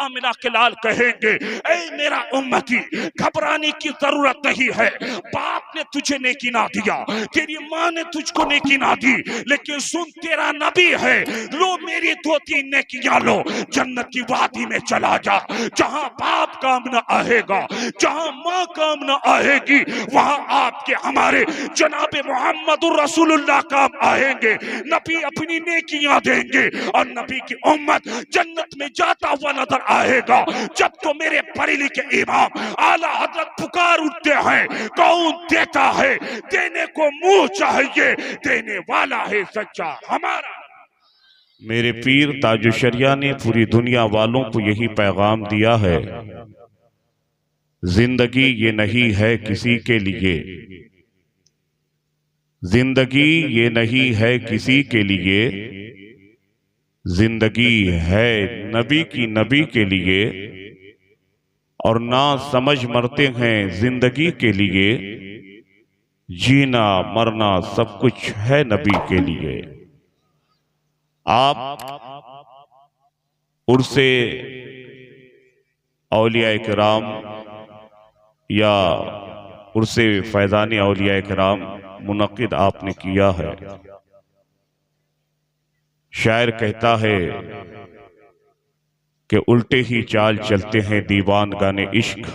آمنہ کے لال کہیں گے اے میرا امتی گھبرانے کی ضرورت نہیں ہے، باپ نے تجھے نیکی نہ دیا، تیری ماں نے تجھ کو نیکی نہ دی، لیکن سن تیرا نبی ہے، لو میری 2-3 نیکیاں لو، جنت کی وادی میں چلا جا، جہاں باپ کام نہ آئے گا، جہاں ماں کام نہ آئے گی، وہاں آپ کے ہمارے جناب محمد الرسول اللہ کام آئیں گے، نبی اپنی نیکیاں دیں گے اور نبی کی امت جنت میں جاتا ہوا نظر آئے گا۔ جب تو میرے بریلی کے امام اعلیٰ حضرت پکار اٹھتے ہیں، کون دیتا ہے؟ دینے کو منہ چاہیے، دینے والا ہے سچا ہمارا۔ میرے پیر تاج الشریعہ نے پوری دنیا والوں کو یہی پیغام دیا ہے، زندگی یہ نہیں ہے کسی کے لیے، زندگی یہ نہیں ہے کسی کے لیے، زندگی ہے نبی کے لیے، اور نہ سمجھ مرتے ہیں زندگی کے لیے، جینا مرنا سب کچھ ہے نبی کے لیے۔ آپ عرص اولیاء کرام یا عرص فیضان اولیاء کرام منعقد آپ نے کیا ہے۔ شاعر کہتا ہے کہ الٹے ہی چال چلتے ہیں دیوان گانے عشق،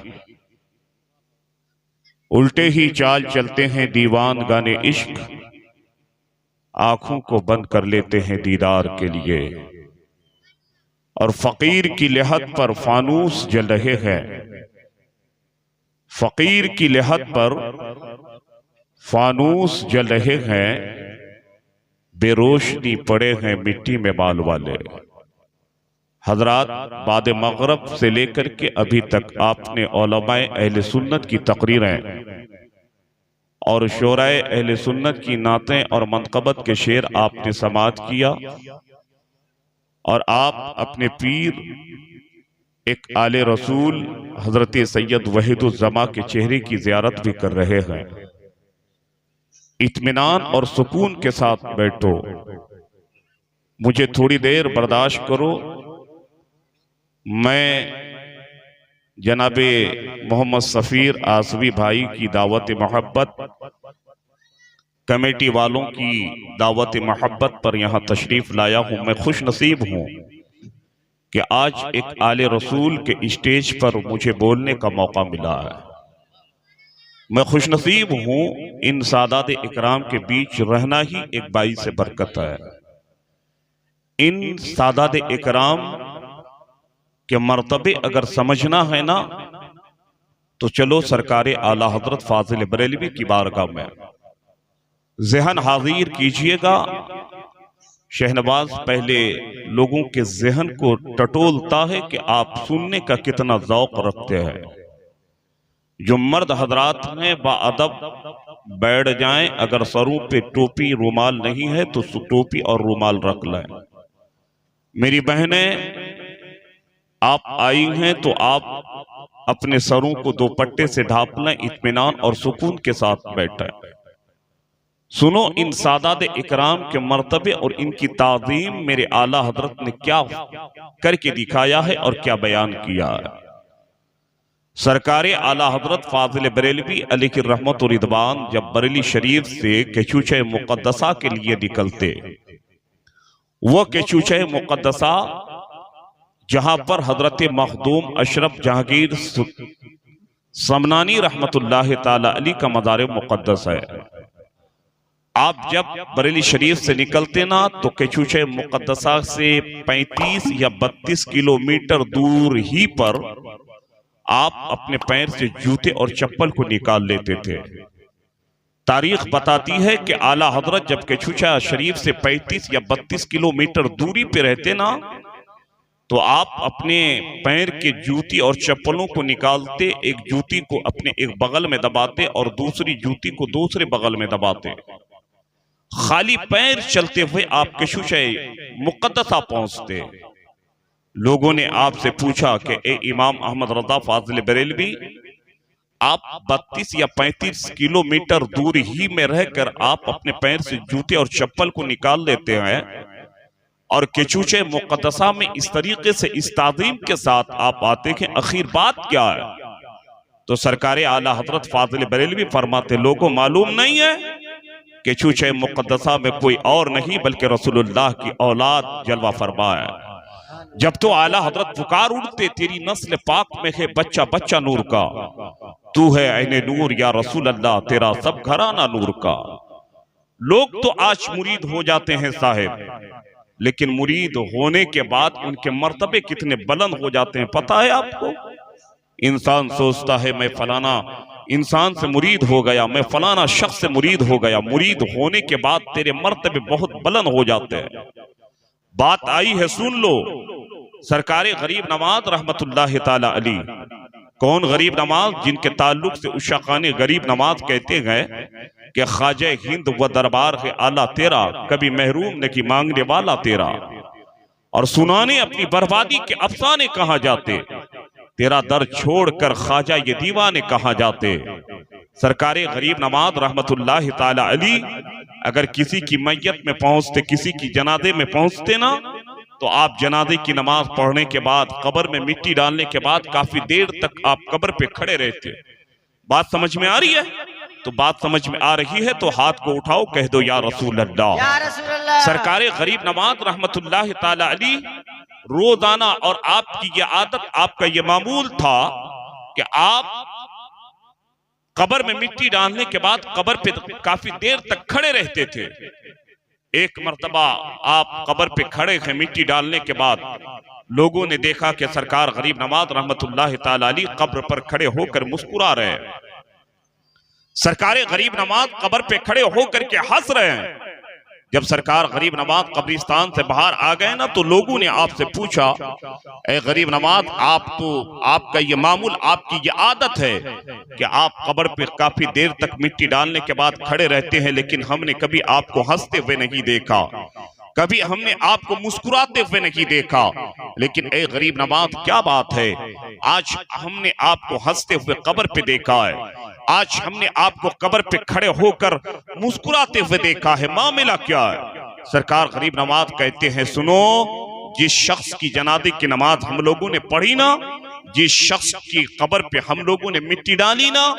الٹے ہی چال چلتے ہیں دیوان گانے عشق، آنکھوں کو بند کر لیتے ہیں دیدار کے لیے، اور فقیر کی لحد پر فانوس جل رہے ہیں، فقیر کی لحد پر فانوس جل رہے ہیں، بے روشنی پڑے ہیں مٹی میں بال والے۔ حضرات بعد مغرب سے لے کر کے ابھی تک آپ نے علماء اہل سنت کی تقریریں اور شعراء اہل سنت کی نعتیں اور منقبت کے شعر آپ نے سماعت کیا، اور آپ اپنے پیر ایک آل رسول حضرت سید وحید الزما کے چہرے کی زیارت بھی کر رہے ہیں۔ اطمینان اور سکون کے ساتھ بیٹھو، مجھے تھوڑی دیر برداشت کرو، میں جناب محمد سفیر آسوی بھائی کی دعوت محبت، کمیٹی والوں کی دعوت محبت پر یہاں تشریف لایا ہوں۔ میں خوش نصیب ہوں کہ آج ایک آل رسول کے اسٹیج پر مجھے بولنے کا موقع ملا ہے۔ میں خوش نصیب ہوں، ان سادات اکرام کے بیچ رہنا ہی ایک باعث برکت ہے۔ ان سادات اکرام کے مرتبے اگر سمجھنا ہے نا تو چلو سرکار اعلیٰ حضرت فاضل بریلوی کی بارگاہ میں ذہن حاضر کیجئے گا۔ شہنواز پہلے لوگوں کے ذہن کو ٹٹولتا ہے کہ آپ سننے کا کتنا ذوق رکھتے ہیں۔ جو مرد حضرات میں باادب بیٹھ جائیں، اگر سروں پہ ٹوپی رومال نہیں ہے تو ٹوپی اور رومال رکھ لیں۔ میری بہنیں آپ آئی ہیں تو آپ اپنے سروں کو دوپٹے سے ڈھانپ لیں، اطمینان اور سکون کے ساتھ بیٹھیں۔ سنو ان سادات اکرام کے مرتبے اور ان کی تعظیم میرے اعلیٰ حضرت نے کیا کر کے دکھایا ہے اور کیا بیان کیا ہے۔ سرکار اعلیٰ حضرت فاضل بریلوی علیہ الرحمت و رضوان جب بریلی شریف سے کچوچہ مقدسہ کے لیے نکلتے، وہ کچوچہ مقدسہ جہاں پر حضرت مخدوم اشرف جہانگیر سمنانی رحمت اللہ تعالی علی کا مزار مقدس ہے۔ آپ جب بریلی شریف سے نکلتے نا تو کچوچہ مقدسہ سے 35 یا 32 کلومیٹر دور ہی پر آپ اپنے پیر سے جوتے اور چپل کو نکال لیتے تھے۔ تاریخ بتاتی ہے کہ اعلیٰ حضرت جب کچوچہ شریف سے 35 یا 32 کلومیٹر دوری پہ رہتے نا تو آپ اپنے پیر کے جوتی اور چپلوں کو نکالتے، ایک جوتی کو اپنے ایک بغل میں دباتے اور دوسری جوتی کو دوسرے بغل میں دباتے، خالی پیر چلتے ہوئے آپ کچوچہ مقدسہ پہنچتے۔ لوگوں نے آپ سے پوچھا کہ اے امام احمد رضا فاضل بریلوی، آپ 32 یا 35 کلومیٹر دور ہی میں رہ کر آپ اپنے پیر سے جوتے اور چپل کو نکال لیتے ہیں، اور کچوچے مقدسہ میں اس طریقے سے اس تعظیم کے ساتھ آپ آتے کہ آخر بات کیا ہے؟ تو سرکار اعلیٰ حضرت فاضل بریلوی فرماتے لوگوں معلوم نہیں ہے کہ چوچے مقدسہ میں کوئی اور نہیں بلکہ رسول اللہ کی اولاد جلوہ فرما ہے۔ جب تو اعلیٰ حضرت پکار اٹھتے تیری نسل پاک میں ہے بچہ بچہ نور کا، تو ہے عین نور یا رسول اللہ تیرا سب گھرانہ نور کا۔ لوگ تو آج مرید ہو جاتے ہیں صاحب، لیکن مرید ہونے کے بعد ان کے مرتبے کتنے بلند ہو جاتے ہیں پتہ ہے آپ کو؟ انسان سوچتا ہے میں فلانا انسان سے مرید ہو گیا، میں فلانا شخص سے مرید ہو گیا، مرید ہونے کے بعد تیرے مرتبے بہت بلند ہو جاتے ہیں۔ بات آئی ہے سن لو، سرکار غریب نواز رحمت اللہ تعالی علی، کون غریب نواز؟ جن کے تعلق سے عشاقان غریب نواز کہتے گئے کہ خواجہ ہند و دربار ہے اعلیٰ تیرا، کبھی محروم نہیں مانگنے والا تیرا، اور سنانے اپنی بربادی کے افسانے کہاں جاتے، تیرا در چھوڑ کر خواجہ یہ دیوانے کہاں جاتے۔ سرکار غریب نواز رحمت اللہ تعالی علی اگر کسی کی میت میں پہنچتے، کسی کی جنازے میں پہنچتے نا، تو آپ جنازے کی نماز پڑھنے کے بعد قبر میں مٹی ڈالنے کے بعد کافی دیر تک آپ قبر پہ کھڑے رہتے۔ بات سمجھ میں آ رہی ہے؟ تو بات سمجھ میں آ رہی ہے تو ہاتھ کو اٹھاؤ کہہ دو یا رسول اللہ۔ یا رسول اللہ۔ سرکار غریب نواز رحمت اللہ تعالی علی روزانہ، اور آپ کی یہ عادت، آپ کا یہ معمول تھا کہ آپ قبر میں مٹی ڈالنے کے بعد قبر پہ کافی دیر تک کھڑے رہتے تھے۔ ایک مرتبہ آپ قبر پہ کھڑے ہیں مٹی ڈالنے کے بعد، لوگوں نے دیکھا کہ سرکار غریب نواز رحمت اللہ تعالی علی قبر پر کھڑے ہو کر مسکرا رہے ہیں۔ سرکار غریب نواز قبر پہ کھڑے ہو کر کے ہنس رہے ہیں۔ جب سرکار غریب نواز قبرستان سے باہر آ گئے نا، تو لوگوں نے آپ سے پوچھا اے غریب نواز، آپ کا یہ معمول، آپ کی یہ عادت ہے کہ آپ قبر پہ کافی دیر تک مٹی ڈالنے کے بعد کھڑے رہتے ہیں، لیکن ہم نے کبھی آپ کو ہنستے ہوئے نہیں دیکھا، کبھی ہم نے آپ کو مسکراتے ہوئے نہیں دیکھا، لیکن اے غریب نواز کیا بات ہے، آج ہم نے آپ کو ہنستے ہوئے قبر پہ دیکھا ہے، آج ہم نے آپ کو قبر پہ کھڑے ہو کر مسکراتے ہوئے دیکھا ہے، معاملہ کیا ہے؟ سرکار غریب نواز کہتے ہیں سنو، جس شخص کی جنازے کی نماز ہم لوگوں نے پڑھی نا، جس شخص کی قبر پہ ہم لوگوں نے مٹی ڈالی نا،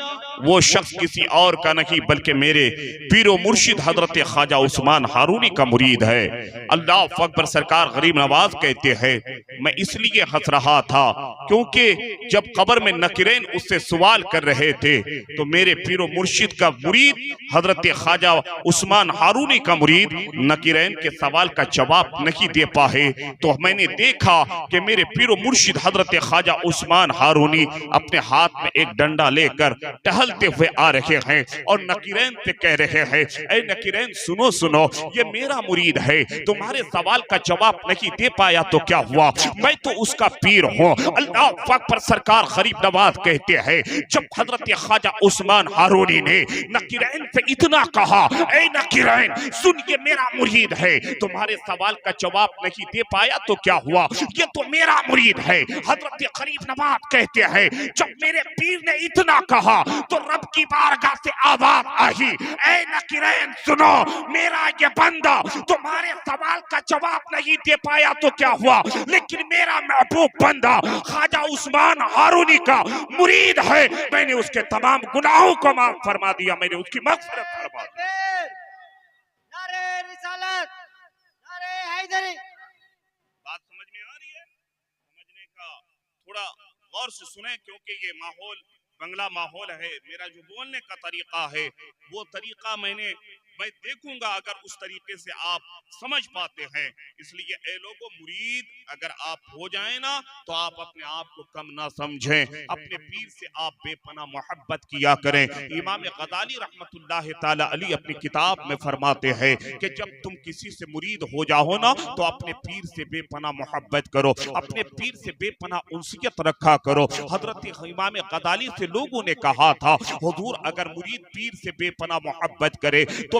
وہ شخص کسی اور کا نہیں بلکہ میرے پیر و مرشد حضرت خواجہ عثمان ہارونی کا مرید ہے۔ اللہ اکبر۔ سرکار غریب نواز کہتے ہیں میں اس لیے ہنس رہا تھا کیونکہ جب قبر میں نکرین اس سے سوال کر رہے تھے تو میرے پیر و مرشد کا مرید حضرت خواجہ عثمان ہارونی کا مرید نکرین کے سوال کا جواب نہیں دے پائے، تو میں نے دیکھا کہ میرے پیر و مرشد حضرت خواجہ عثمان ہارونی اپنے ہاتھ میں ایک ڈنڈا لے کر ٹہلتے ہوئے آ رہے ہیں اور نکرین سے کہہ رہے ہیں اے نکرین سنو سنو، یہ میرا مرید ہے، تمہارے سوال کا جواب نہیں دے پایا تو کیا ہوا، میں تو اس کا پیر ہوں۔ اللہ اکبر۔ سرکار غریب نواز کہتے ہیں جب حضرت خواجہ عثمان ہارونی نے نکرین سے اتنا کہا اے نکرین سن، یہ میرا مرید ہے، تمہارے سوال کا جواب نہیں دے پایا تو کیا ہوا، یہ تو میرا مرید ہے۔ حضرت غریب نواز کہتے ہیں جب میرے پیر نے اتنا کہا تو رب کی بارگاہ سے آواز آئی اے نکرین سنو، میرا یہ بندہ تمہارے سوال کا جواب نہیں دے پایا تو کیا ہوا، لیکن میرا محبوب بندہ خواجہ عثمان ہارونی کا مرید ہے، میں نے اس کے تمام گناہوں کو معاف فرما دیا، میں نے اس کی مغفرت فرما دی۔ نعرہ رسالت، نعرہ حیدری۔ بات سمجھ میں آ رہی ہے؟ سمجھنے کا تھوڑا غور سے سنیں کیونکہ یہ ماحول بنگلہ ماحول ہے، میرا جو بولنے کا طریقہ ہے وہ طریقہ میں دیکھوں گا اگر اس طریقے سے آپ سمجھ پاتے ہیں، اس لیے اے لوگوں مرید اگر آپ ہو جائیں نا تو آپ اپنے آپ کو کم نہ سمجھیں، اپنے پیر سے آپ بے پناہ محبت کیا کریں۔ امام غزالی رحمت اللہ تعالی علی اپنی کتاب میں فرماتے ہیں کہ جب تم کسی سے مرید ہو جاؤ نا تو اپنے پیر سے بے پناہ محبت کرو، اپنے پیر سے بے پناہ انسیت رکھا کرو۔ حضرت امام غزالی سے لوگوں نے کہا تھا حضور اگر مرید پیر سے بے پناہ محبت کرے تو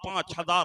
5,000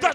10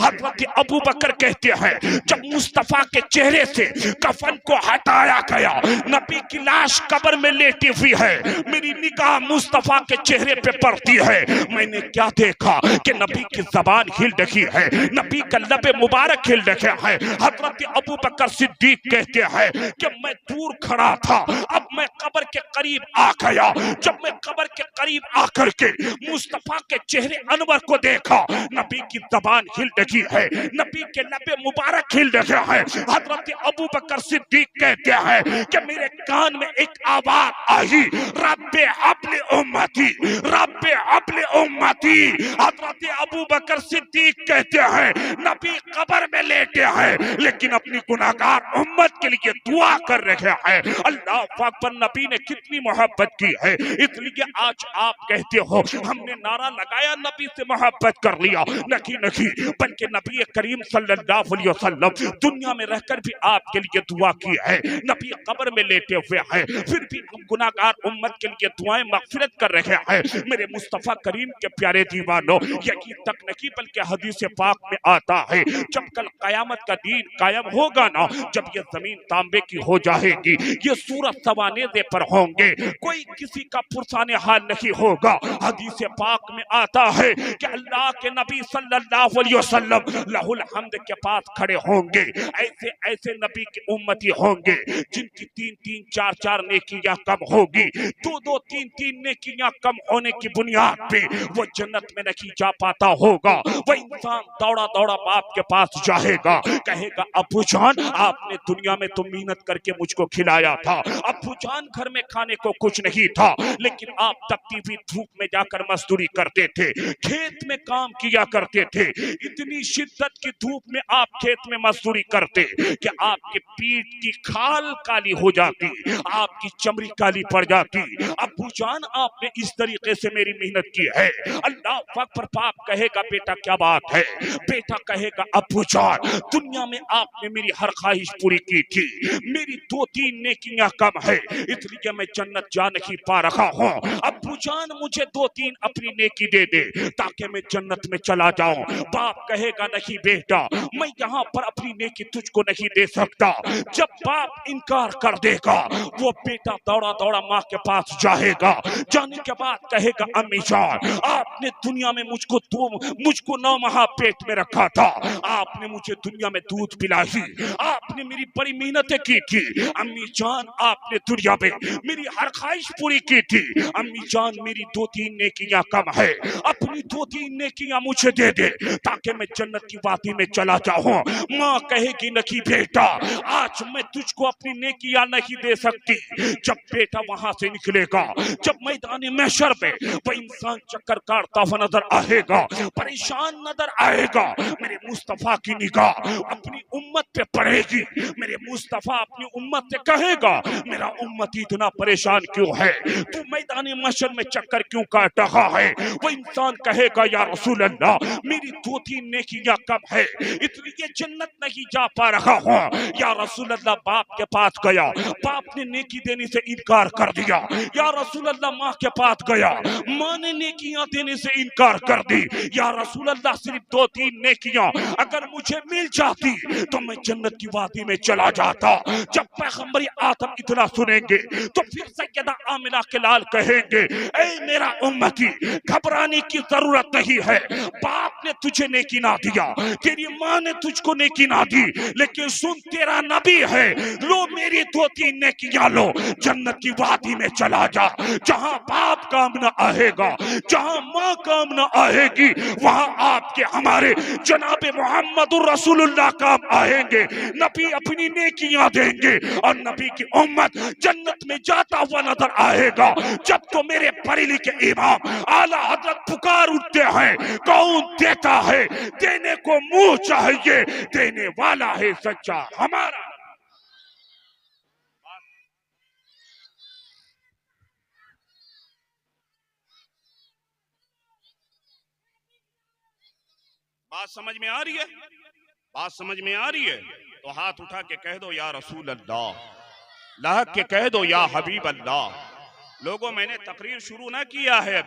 حضرت ابو بکر کہتے ہیں جب مصطفیٰ کے چہرے سے کفن کو ہٹایا گیا، نبی کی لاش قبر میں لیٹی ہوئی ہے، میری نگاہ مصطفیٰ کے چہرے پہ پڑتی ہے، میں نے کیا دیکھا کہ نبی کی زبان ہل رہی ہے، نبی کا لب مبارک ہل رہا ہے۔ حضرت ابو بکر صدیق کہتے ہیں کہ میں دور کھڑا تھا، اب میں قبر کے قریب آ گیا، جب میں قبر کے قریب آ کر کے مصطفیٰ کے چہرے انور کو دیکھا، نبی کی زبان ہل رہی ہے، نبی کے لب مبارک ہل رہا ہے۔ حضرت ابو بکر صدیق کہتے ہیں کہ میرے کان میں ایک آواز آئی، رب حبل امتی، رب حبل امتی۔ حضرت ابو بکر صدیق کہتے ہیں نبی قبر میں لیٹے ہیں لیکن اپنی گناہگار امت کے لیے دعا کر رہے ہیں۔ اللہ پاک پر نبی نے کتنی محبت کی ہے، اس لیے آج آپ کہتے ہو ہم نے نعرہ لگایا نبی سے محبت کر لیا، نہیں بلکہ نبی کریم صلی اللہ علیہ وسلم دنیا میں رہ کر بھی آپ کے لیے دعا کی ہے، نبی قبر میں لیٹے ہوئے ہیں پھر بھی گناہگار امت کے لیے دعائیں مغفرت کر رہے ہیں۔ میرے مصطفیٰ کریم کے پیارے دیوانوں، یہی تک نہیں بلکہ حدیث پاک میں آتا ہے جب کل قیامت کا دین قائم ہوگا نا، جب یہ زمین تانبے کی ہو جائے گی، یہ سورج سوانیزے پر ہوں گے، کوئی کسی کا پرسان حال نہیں ہوگا۔ حدیث پاک میں آتا ہے کہ اللہ کے نبی صلی اللہ علیہ وسلم لہ الحمد کے پاس کھڑے ہوں گے، ایسے ایسے نبی کے امتی ہوں گے جن کی 3 4 4 نیکیاں کم ہوگی، 2 2 3 3 نیکیاں کم ہونے کی بنیاد پہ وہ جنت میں نہیں جا پاتا ہوگا۔ وہ انسان دوڑا دوڑا باپ کے پاس جائے گا، کہے گا ابو جان آپ نے دنیا میں تو محنت کر کے مجھ کو کھلایا تھا، ابو جان گھر میں کھانے کو کچھ نہیں تھا، لیکن آپ تپتی ہوئی دھوپ میں جا کر مزدوری کرتے تھے، کھیت میں کام کیا کرتے تھے، اتنی شدت کی دھوپ میں آپ کھیت میں مزدوری کرتے کہ آپ کے پیٹ کی کھال کالی ہو جاتی، آپ کی چمڑی کالی پڑ جاتی، ابو جان آپ نے اس طریقے سے میری محنت کی ہے۔ اللہ پاک پر باپ کہے گا بیٹا کیا بات ہے، بیٹا کہے گا ابو جان دنیا میں آپ نے میری ہر خواہش پوری کی تھی، میری 2 3 نیکیاں کم ہے اس لیے میں جنت جا نہیں پا رہا ہوں، ابو جان مجھے 2 3 اپنی نیکی دے دے تاکہ میں جنت میں چلا جاؤں۔ باپ کہے گا نہیں بیٹا میں یہاں پر اپنی نیکی تجھ کو نہیں دے سکتا۔ جب باپ انکار کر دے گا وہ بیٹا دوڑا دوڑا ماں کے پاس جائے گا، جانے کے بعد کہے گا امی جان آپ نے دنیا میں مجھ کو 9 ماہ پیٹ میں رکھا تھا، آپ نے مجھے دنیا میں دودھ پلائی، آپ نے میری بڑی محنتیں کی تھی، امی جان آپ نے دنیا میں میری ہر خواہش پوری کی تھی، امی جان میری 2 3 نیکیاں کم ہے، اپنی 2 3 نیکیاں مجھے دے دے تاکہ میں جنت کی وادی میں چلا جاؤں۔ ماں کہے گی نہیں بیٹا آج میں تجھ کو اپنی نیکیاں نہیں دے سکتی۔ جب بیٹا وہاں سے نکلے گا، جب میدان محشر میں وہ انسان چکر کاٹتا ہوا نظر آئے گا، پریشان نظر آئے گا، میرے مصطفیٰ کی نگاہ اپنی امت پہ پڑے گی، میرے مصطفیٰ اپنی امت سے کہے گا میرا امت اتنا پریشان کیوں ہے، تو میدان محشر میں چکر کیوں کاٹ رہا ہے؟ وہ انسان کہے گا یا رسول اللہ میری 2 3 نیکیاں کم ہے اس لیے جنت نہیں جا پا رہا ہوں۔ یا رسول اللہ باپ کے پاس گیا، باپ نے نیکی دینے سے انکار کر دیا، یا رسول اللہ ماں کے پاس گیا، ماں نے نیکیاں دینے سے انکار کر دی، یا رسول اللہ صرف 2 3 نیکیاں اگر مجھے مل جاتی تو میں جنت کی وادی میں چلا جاتا۔ جب پیغمبر آدم اتنا سنیں گے تو پھر سیدہ آمنہ کے لال کہیں گے اے میرا امتی گھبرانے کی ضرورت نہیں ہے، باپ نے تجھے نیکی نہ دیا، تیری ماں نے تجھ کو نیکی نہ دی، لیکن سن تیرا نبی ہے، لو میری 2 3 نیکیاں لو، جنت کی وادی میں چلا جا، جہاں باپ کام نہ آئے گا، جہاں ماں کام نہ آئے گی، وہاں آپ کے ہمارے جناب محمد رسول اللہ کام آئیں گے، نبی اپنی نیکیاں دیں گے اور نبی کی امت جنت میں جاتا ہوا نظر آئے گا۔ جب تو میرے بریلی کے امام اعلیٰ حضرت پکار اٹھتے ہیں کون دیتا ہے، دینے کو منہ چاہیے، دینے والا ہے سچا ہمارا۔ بات سمجھ میں آ رہی ہے؟ بات سمجھ میں آ رہی ہے تو ہاتھ اٹھا کے کہہ دو یا رسول اللہ، لاحق کے کہہ دو یا حبیب اللہ۔ لوگوں میں نے تقریر شروع نہ کیا ہے،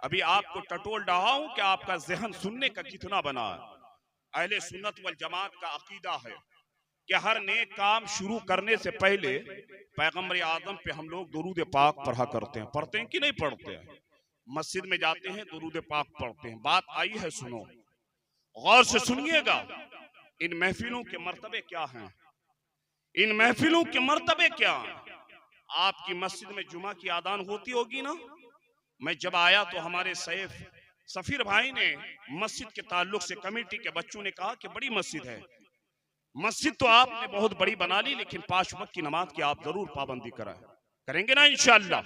ابھی آپ کو ٹٹول رہا ہوں کہ آپ کا ذہن سننے کا کتنا بنا ہے۔ اہل سنت والجماعت کا عقیدہ ہے کہ ہر نیک کام شروع کرنے سے پہلے پیغمبر اعظم پہ ہم لوگ درود پاک پڑھا کرتے ہیں. پڑھتے ہیں کہ نہیں پڑھتے ہیں؟ مسجد میں جاتے ہیں درود پاک پڑھتے ہیں. بات آئی ہے سنو، غور سے سنیے گا. ان محفلوں کے مرتبے کیا ہیں؟ ان محفلوں کے مرتبے کیا ہیں؟ آپ کی مسجد میں جمعہ کی اذان ہوتی ہوگی نا. میں جب آیا تو ہمارے سفیر بھائی نے مسجد کے تعلق سے کمیٹی کے بچوں نے کہا کہ بڑی مسجد ہے. مسجد تو آپ نے بہت بڑی بنا لی، لیکن 5 وقت کی نماز کی آپ ضرور پابندی کریں گے نا انشاءاللہ.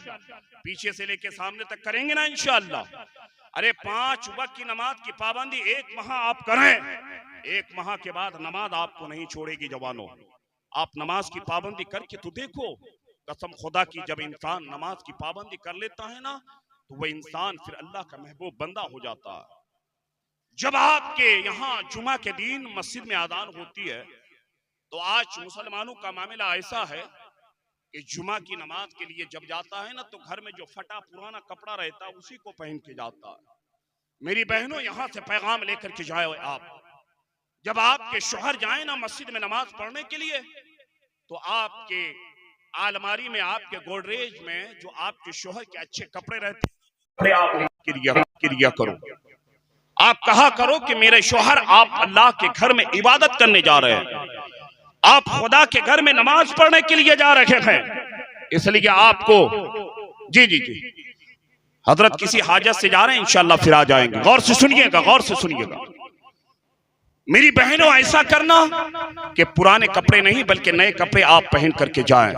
پیچھے سے لے کے سامنے تک کریں گے نا انشاءاللہ. ارے 5 وقت کی نماز کی پابندی 1 ماہ آپ کریں. 1 ماہ کے بعد نماز آپ کو نہیں چھوڑے گی جوانوں. آپ نماز کی پابندی کر کے تو دیکھو. قسم خدا کی جب انسان نماز کی پابندی کر لیتا ہے نا تو وہ انسان پھر اللہ کا محبوب بندہ ہو جاتا ہے. جب آپ کے یہاں جمعہ کے دن مسجد میں اذان ہوتی ہے تو آج مسلمانوں کا معاملہ ایسا ہے کہ جمعہ کی نماز کے لیے جب جاتا ہے نا تو گھر میں جو پھٹا پرانا کپڑا رہتا ہے اسی کو پہن کے جاتا ہے. میری بہنوں یہاں سے پیغام لے کر کے جائے آپ. جب آپ کے شوہر جائیں نا مسجد میں نماز پڑھنے کے لیے تو آپ کے الماری میں آپ کے گودریج میں جو آپ کے شوہر کے اچھے کپڑے رہتے ہیں آپ کریا کرو. آپ کہا کرو کہ میرے شوہر آپ اللہ کے گھر میں عبادت کرنے جا رہے ہیں، آپ خدا کے گھر میں نماز پڑھنے کے لیے جا رہے ہیں. اس لیے آپ کو جی حضرت کسی حاجت سے جا رہے ہیں انشاءاللہ پھر آ جائیں گے. غور سے سنیے گا، غور سے سنیے گا. میری بہنوں ایسا کرنا کہ پرانے کپڑے نہیں بلکہ نئے کپڑے آپ پہن کر کے جائیں.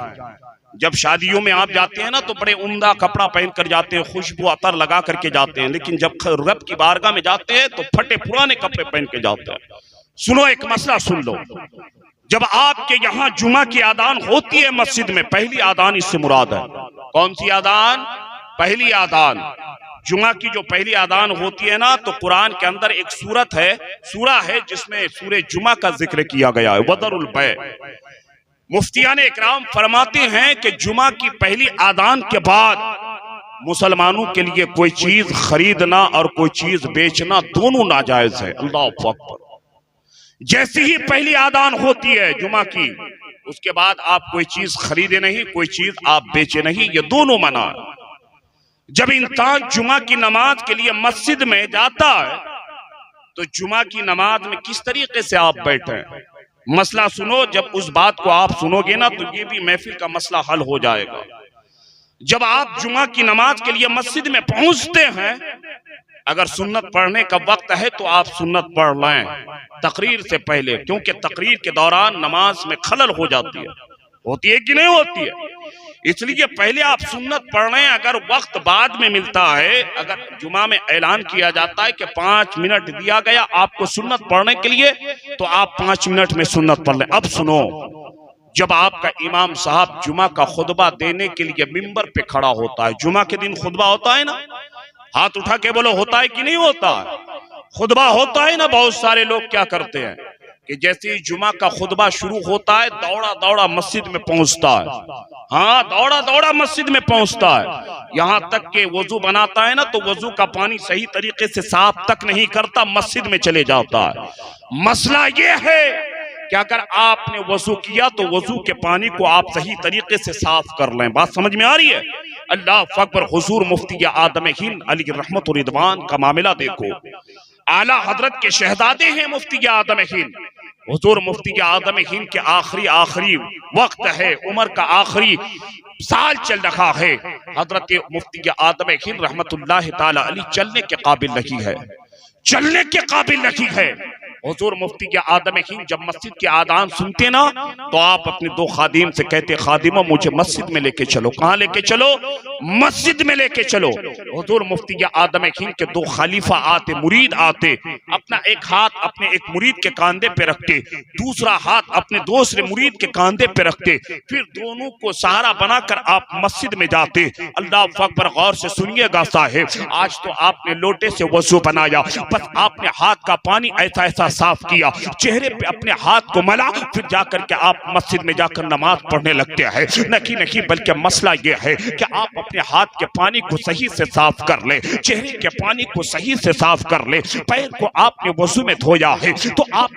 جب شادیوں میں آپ جاتے ہیں نا تو بڑے عمدہ کپڑا پہن کر جاتے ہیں، خوشبو عطر لگا کر کے جاتے ہیں، لیکن جب رب کی بارگاہ میں جاتے ہیں تو پھٹے پرانے کپڑے پہن کے جاتے ہیں. سنو ایک مسئلہ سن لو. جب آپ کے یہاں جمعہ کی اذان ہوتی ہے مسجد میں، پہلی اذان اس سے مراد ہے. کون سی اذان؟ پہلی اذان. جمعہ کی جو پہلی اذان ہوتی ہے نا تو قرآن کے اندر ایک سورہ ہے جس میں سورہ جمعہ کا ذکر کیا گیا ہے، وذر البیع. مفتیان اکرام فرماتے ہیں کہ جمعہ کی پہلی اذان کے بعد مسلمانوں کے لیے کوئی چیز خریدنا اور کوئی چیز بیچنا دونوں ناجائز ہے. اللہ اکبر. جیسی ہی پہلی اذان ہوتی ہے جمعہ کی اس کے بعد آپ کوئی چیز خریدے نہیں، کوئی چیز آپ بیچے نہیں، یہ دونوں منع ہے. جب انسان جمعہ کی نماز کے لیے مسجد میں جاتا ہے تو جمعہ کی نماز میں کس طریقے سے آپ بیٹھیں؟ مسئلہ سنو. جب اس بات کو آپ سنو گے نا تو یہ بھی محفل کا مسئلہ حل ہو جائے گا. جب آپ جمعہ کی نماز کے لیے مسجد میں پہنچتے ہیں، اگر سنت پڑھنے کا وقت ہے تو آپ سنت پڑھ لیں تقریر سے پہلے، کیونکہ تقریر کے دوران نماز میں خلل ہو جاتی ہے. ہوتی ہے کہ نہیں ہوتی ہے؟ اس لیے پہلے آپ سنت پڑھ لیں. اگر وقت بعد میں ملتا ہے، اگر جمعہ میں اعلان کیا جاتا ہے کہ 5 منٹ دیا گیا آپ کو سنت پڑھنے کے لیے تو آپ 5 منٹ میں سنت پڑھ لیں. اب سنو. جب آپ کا امام صاحب جمعہ کا خطبہ دینے کے لیے ممبر پہ کھڑا ہوتا ہے، جمعہ کے دن خطبہ ہوتا ہے نا، ہاتھ اٹھا کے بولو ہوتا ہے کہ نہیں ہوتا؟ خطبہ ہوتا ہے نا. بہت سارے لوگ کیا کرتے ہیں کہ جیسے ہی جمعہ کا خطبہ شروع ہوتا ہے دوڑا مسجد میں پہنچتا ہے. ہاں دوڑا مسجد میں پہنچتا ہے. یہاں تک کہ وضو بناتا ہے نا تو وضو کا پانی صحیح طریقے سے صاف تک نہیں کرتا، مسجد میں چلے جاتا ہے. مسئلہ یہ ہے کہ اگر آپ نے وضو کیا تو وضو کے پانی کو آپ صحیح طریقے سے صاف کر لیں. بات سمجھ میں آ رہی ہے؟ اللہ اکبر. حضور مفتی اعظم ہند علی رحمت و رضوان کا معاملہ دیکھو. اعلیٰ حضرت کے شہزادے ہیں مفتی اعظم ہند. حضور مفتی اعظم ہند کے آخری وقت ہے، عمر کا آخری سال چل رہا ہے. حضرت مفتی اعظم ہند رحمت اللہ تعالی علی چلنے کے قابل نہیں ہے، چلنے کے قابل نہیں ہے. حضور مفتی اعظم ہند جب مسجد کے اذان سنتے نا تو آپ اپنے 2 خادم سے کہتے خادموں مجھے مسجد میں لے کے چلو. کہاں لے کے چلو؟ مسجد میں لے کے چلو. حضور مفتی اعظم ہند کے 2 خلیفہ آتے، مرید آتے، اپنا ایک ہاتھ اپنے ایک مرید کے کاندھے پہ رکھتے، دوسرا ہاتھ اپنے دوسرے مرید کے کاندھے پہ رکھتے، پھر دونوں کو سہارا بنا کر آپ مسجد میں جاتے. اللہ اکبر. غور سے سنیے گا صاحب. آج تو آپ نے لوٹے سے وضو بنایا، بس آپ نے ہاتھ کا پانی ایسا صاف کیا، چہرے پہ اپنے ہاتھ کو ملا، پھر جا کر کے آپ مسجد میں جا کر نماز پڑھنے لگتے ہیں۔ نہیں بلکہ مسئلہ یہ ہے کہ آپ اپنے ہاتھ کے پانی کو صحیح سے صاف کر لیں، چہرے کے پانی کو صحیح سے صاف کر لیں، پیر کو آپ نے وضو میں دھویا ہے تو آپ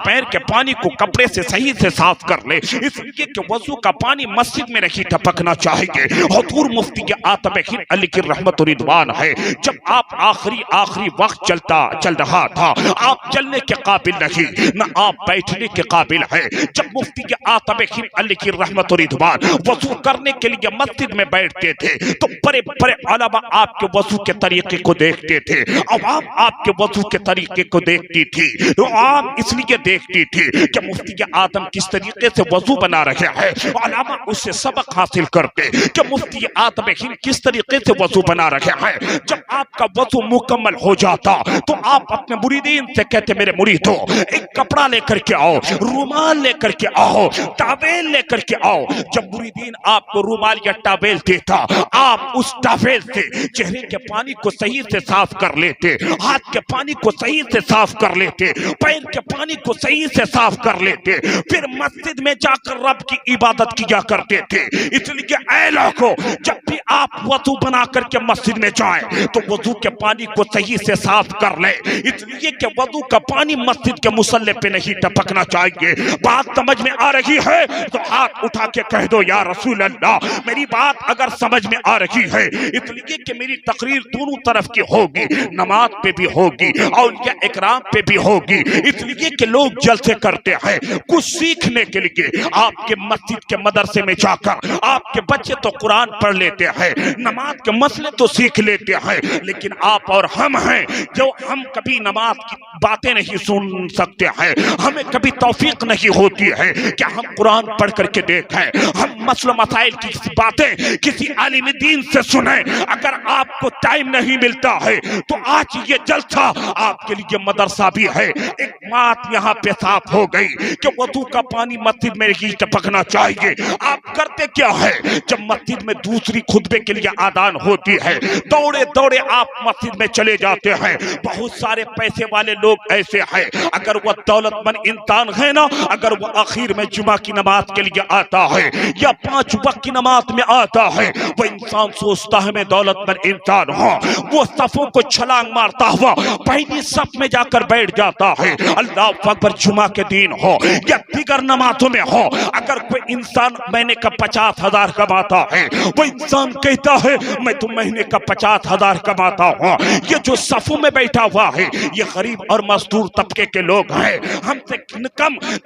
پیر کے پانی کو کپڑے سے صحیح سے صاف کر لیں، اس لیے کہ وضو کا پانی مسجد میں نہیں ٹپکنا چاہیے۔ حضور مفتی عاطف ہند علی کی رحمت و رضوان ہے، جب آپ آخری وقت چل رہا تھا، آپ چلنے کے قابل نہیں، نہ آپ بیٹھنے کے قابل ہے، جب مفتی عاطف ہند علی کی رحمت و رضوان وضو کرنے کے لیے مسجد میں بیٹھتے تھے تو بڑے بڑے علماء آپ کے وضو کے طریقے کو دیکھتے تھے، عوام آپ کے وضو کے طریقے کو دیکھتی تھی، عوام اس لیے دیکھتی تھی کہ مفتی اعظم کس طریقے سے وضو بنا رہے ہیں، علماء اس سے سبق حاصل کرتے کہ مفتی عاطف ہند کس طریقے سے وضو بنا رہے ہیں۔ جب آپ کا وضو مکمل ہو جاتا تو آپ اپنے مریدین سے کہتے میرے مریدو ایک کپڑا لے کر کے آؤ، رومال لے کر کے آؤ، ٹاویل لے کر کے آؤ۔ جب مریدین آپ کو رومال یا ٹاویل دیتا، آپ اس ٹاویل سے چہرے کے پانی کو صحیح سے صاف کر لیتے، ہاتھ کے پانی کو صحیح سے صاف کر لیتے، پیر کے پانی کو صحیح سے صاف کر لیتے، پھر مسجد میں جا کر رب کی عبادت کیا کرتے تھے۔ اس لیے اے لوگو، جب بھی آپ وضو بنا کر کے مسجد میں جائیں تو وضو کے پانی کو صحیح سے صاف کر لیں، اس لیے کہ وضو کا پانی مسجد کے مصلی پہ نہیں ٹپکنا چاہیے۔ بات سمجھ میں آ رہی ہے تو ہاتھ اٹھا کے کہہ دو یا رسول اللہ، میری بات اگر سمجھ میں آ رہی ہے، اس لیے کہ میری تقریر دونوں طرف کی ہوگی، نماز پہ بھی ہوگی اولیاء اکرام پہ بھی ہوگی، اس لیے کہ لوگ جلسے کرتے ہیں کچھ سیکھنے کے لیے۔ آپ کے مسجد کے مدرسے میں جا کر آپ کے بچے تو قرآن پڑھ لیتے ہیں، نماز کے مسئلے تو سیکھ لیتے ہیں، لیکن آپ اور ہم ہیں جو ہم کبھی نماز کی باتیں نہیں سن سکتے ہیں، ہمیں کبھی توفیق نہیں ہوتی ہے کہ ہم قرآن پڑھ کر کے دیکھیں، ہم مسئلہ مسائل کی باتیں کسی عالم دین سے سنیں۔ اگر آپ کو ٹائم نہیں ملتا ہے تو آج یہ جلسہ آپ کے لیے مدرسہ بھی ہے۔ ایک بات یہاں پہ صاف ہو گئی کہ وضو کا پانی مسجد میں نہیں ٹپکنا چاہیے۔ آپ کرتے کیا ہے جب مسجد میں دوسری خطبے کے لیے آذان ہوتی ہے، دوڑے دوڑے آپ مسجد میں چلے جاتے ہیں۔ بہت سارے پیسے والے لوگ ایسے ہیں، اگر وہ دولت مند انسان ہے نا، اگر وہ آخر میں جمعہ کی نماز کے لیے آتا ہے یا 5 وقت کی نماز میں آتا ہے، وہ انسان سوچتا ہے میں دولت مند انسان ہوں، وہ صفوں کو چھلانگ مارتا ہوا پہلی صف میں جا کر بیٹھ جاتا ہے۔ اللہ اکبر، جمعہ کے دن ہو یا دیگر نمازوں میں ہو، اگر کوئی انسان مہینے کا 50,000 کماتا ہے، وہ انسان کہتا ہے میں تو مہینے کا 50,000 کماتا ہوں۔ یہ جو صفوں میں بیٹھا ہوا ہے یہ غریب اور مزدور طبقے کے لوگ ہیں، ہم سے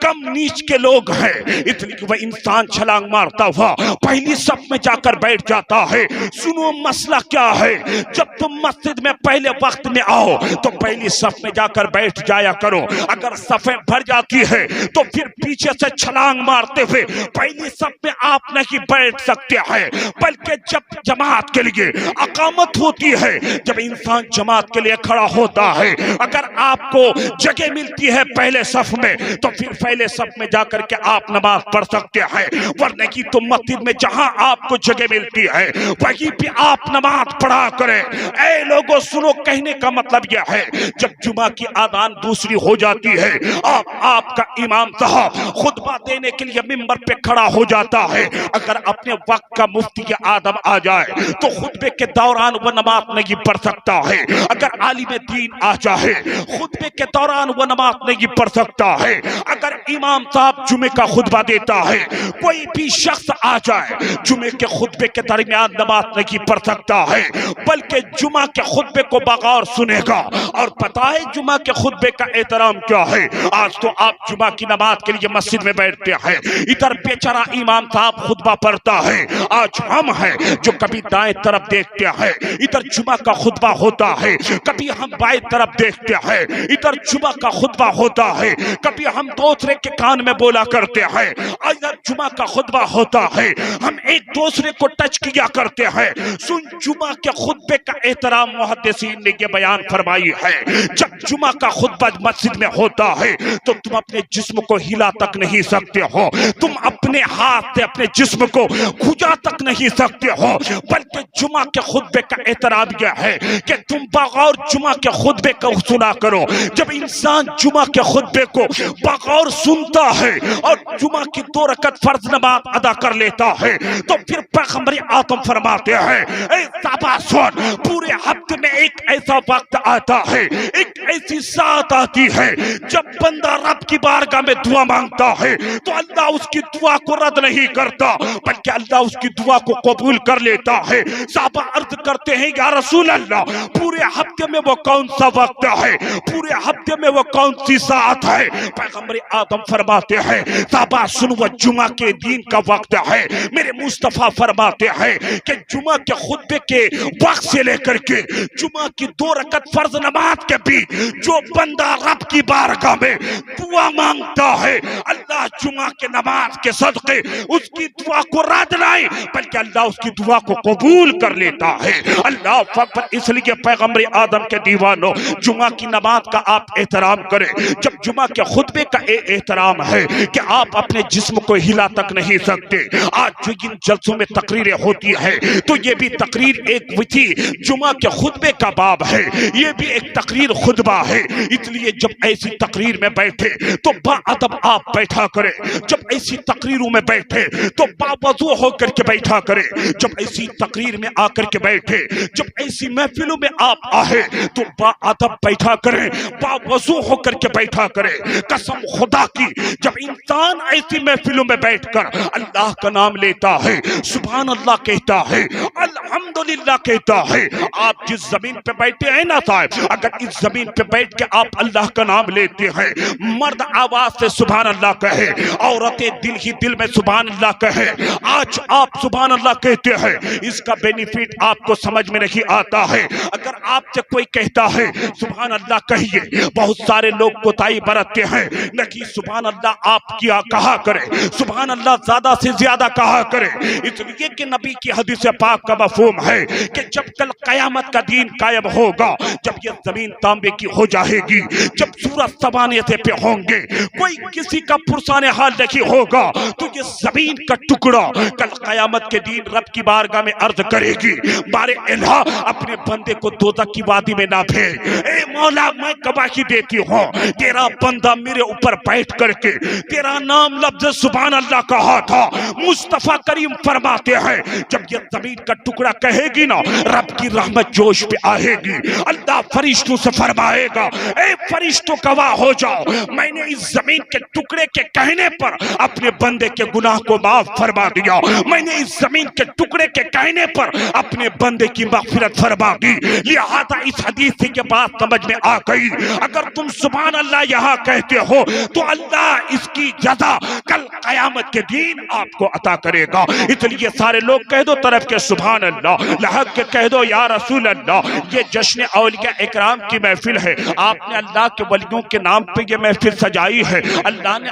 کم نیچ کے لوگ ہیں، اس لیے وہ انسان چھلانگ مارتا ہوا پہلی صف میں جا کر بیٹھ جاتا ہے۔ سنو مسئلہ کیا ہے، جب تم مسجد میں پہلے وقت میں آؤ تو پہلی صف میں جا کر بیٹھ جایا کرو، اگر صفیں بھر جاتی ہے تو پھر پیچھے سے چھلانگ مارتے ہوئے پہلی صف میں آپ نہیں بیٹھ سکتے ہیں، بلکہ جب جماعت کے لیے اقامت ہوتی ہے، جب انسان جماعت کے لیے کھڑا ہوتا ہے، اگر آپ کو جگہ ملتی ہے پہلے صف میں تو پھر پہلے صف میں جا کر کے آپ نماز پڑھ سکتے ہیں، ورنہ کی تو مسجد میں جہاں آپ کو جگہ ملتی ہے وہیں پہ آپ نماز پڑھا کریں۔ اے لوگوں سنو، کہنے کا مطلب یہ ہے جب جمعہ کی آذان دوسری ہو جاتی ہے، آپ کا امام صاحب خطبہ دینے کے لیے منبر پہ کھڑا ہو جاتا ہے، اگر اپنے وقت کا مفتی اعظم آ جائے تو خطبے کے دوران وہ نماز نہیں پڑھ سکتا ہے، اگر عالم دین آ جائے خطبے کے دوران وہ نماز نہیں پڑھ سکتا ہے، اگر امام صاحب جمعے کا خطبہ دیتا ہے کوئی بھی شخص آ جائے جمعے کے خطبے کے درمیان نماز نہیں پڑھ سکتا ہے، بلکہ جمعہ کے خطبے کو بغور سنے گا۔ اور پتہ ہے جمعہ کے خطبے کا احترام کیا ہے؟ آج تو آپ جمعہ کی نماز کے لیے مسجد میں بیٹھتے ہیں، ادھر بیچارہ امام صاحب خطبہ پڑھتا ہے، آج ہم ہیں جو کبھی دائیں طرف دیکھتے ہیں ادھر جمعہ کا خطبہ ہوتا ہے، کبھی ہم بائیں طرف دیکھتے ہیں ادھر جمعہ کا خطبہ ہوتا ہے، کبھی کبھی ہم دوسرے کے کان میں بولا کرتے ہیں، اگر جمعہ کا خطبہ ہوتا ہے ہم ایک دوسرے کو ٹچ کیا کرتے ہیں۔ سن، جمعہ کے خطبے کا احترام محدثین نے یہ بیان فرمائی ہے، جب جمعہ کا خطبہ مسجد میں ہوتا ہے تو تم اپنے جسم کو ہلا تک نہیں سکتے ہو، تم اپنے ہاتھ سے اپنے جسم کو کھجا تک نہیں سکتے ہو، بلکہ جمعہ کے خطبے کا احترام یہ ہے کہ تم بغور جمعہ کے خطبے کو سنا کرو۔ جب انسان جمعہ کے خطبے کو بغور سنتا ہے اور جمعہ کی 2 رکعت فرض نماز ادا کر لیتا ہے تو پھر پیغمبر اعظم فرماتے ہیں، اے صحابہ سن، پورے ہفتے میں ایک ایسا وقت آتا ہے، ایک ایسی ساعت آتی ہے جب بندہ رب کی بارگاہ میں دعا مانگتا ہے تو اللہ اس کی دعا کو رد نہیں کرتا بلکہ اللہ اس کی دعا کو قبول کر لیتا ہے۔ صحابہ عرض کرتے ہیں، یا رسول اللہ، پورے ہفتے میں وہ کون سا وقت ہے، پورے ہفتے میں وہ کون سی ساعت ہے؟ پیغمبر اعظم فرماتے ہیں، صحابہ سن، وہ جمعہ کے دین کا وقت ہے۔ میرے مصطفیٰ فرماتے ہیں کہ جمعہ کے خطبے کے وقت سے لے کر کے جمعہ کی 2 رکعت فرض نماز کے بیچ جو بندہ رب کی بارگاہ میں دعا مانگتا ہے، اللہ جمعہ کے نماز کے صدقے اس کی دعا کو رد نہیں بلکہ اللہ اس کی دعا کو قبول کر لیتا ہے۔ اللہ اکبر۔ اس لیے پیغمبر آدم کے دیوانوں، جمعہ کی نماز کا آپ احترام کریں۔ جب جمعہ کے خطبے کا احترام ہے کہ آپ اپنے جسم کو ہلا تک نہیں سکتے، آج جو ان جلسوں میں تقریریں ہوتی ہے تو یہ بھی تقریر ایک وسیع جمعہ کے خطبے کا باب ہے، یہ بھی ایک تقریر خطبہ ہے۔ اس لیے جب ایسی تقریر میں بیٹھے تو با ادب آپ بیٹھا کریں، جب ایسی تقریروں میں بیٹھے تو باوضو ہو کر کے بیٹھا کریں، جب ایسی تقریر میں آ کر کے بیٹھے، جب ایسی محفلوں میں آپ آئے تو با ادب بیٹھا کریں، باوضو ہو کر کے بیٹھا کریں۔ قسم خدا کی، جب انسان ایسی محفلوں میں بیٹھ کر اللہ کا نام لیتا ہے، سبحان اللہ کہتا ہے، الحمدللہ کہتا ہے، آپ جس زمین پہ بیٹھے ہیں نا صاحب، اگر اس زمین پہ بیٹھ کے آپ اللہ کا نام لیتے ہیں، مرد آواز سے سبحان اللہ کہے، عورتیں دل ہی دل میں سبحان اللہ کہے، آج آپ سبحان اللہ کہتے ہیں، اس کا بینیفٹ آپ کو سمجھ میں نہیں آتا ہے۔ اگر آپ سے کوئی کہتا ہے سبحان اللہ کہیے، بہت سارے لوگ کوتاہی برتتے ہیں، نہیں سبحان اللہ آپ کیا کہا کرے، سبحان اللہ زیادہ سے زیادہ کہا کرے، اس لیے کہ نبی کی حدیث پاک کا مفہوم ہے کہ جب کل قیامت کا دین قائم ہوگا، جب یہ زمین تانبے کی ہو جائے گی، جب سورج سوانحے پہ ہوں گے، کوئی کسی کا پرسان حال نہیں ہوگا، تو یہ زمین کا ٹکڑا کل قیامت کے دین رب کی بارگاہ میں عرض کرے گی، بارے الہ اپنے بندے کو دوزخ کی وادی میں نہ بھیج، اے مولا میں گواہی دیتی ہوں تیرا بندہ میرے اوپر بیٹھ کر کے تیرا نام لفظ سبحان اللہ کہا تھا۔ مصطفیٰ کریم فرماتے ہیں جب یہ زمین کا ٹکڑا کہے گی نا، رب کی رحمت جوش پہ آئے گی، اللہ فرشتوں سے فرمائے گا، اے فرشتوں گواہ ہو جاؤ، میں نے اس زمین کے ٹکڑے کے کہنے پر اپنے بندے کے گناہ کو معاف فرما دیا، میں نے اس زمین کے ٹکڑے کے کہنے پر اپنے بندے کی مغفرت فرما دی۔ لہذا اس حدیث سے یہ بات سمجھ میں آ گئی، اگر تم سبحان اللہ یہاں کہتے ہو تو اللہ اس کی جزا کل قیامت کے دن آپ کو عطا کرے گا۔ اس لیے سارے لوگ کہہ دو طرف کے سبحان اللہ، لحق کے کہہ دو یا رسول اللہ۔ یہ جشن اولیاء اکرام کی محفل ہے، آپ نے اللہ کے ولیوں کے نام پہ یہ محفل سجائی ہے۔ اللہ نے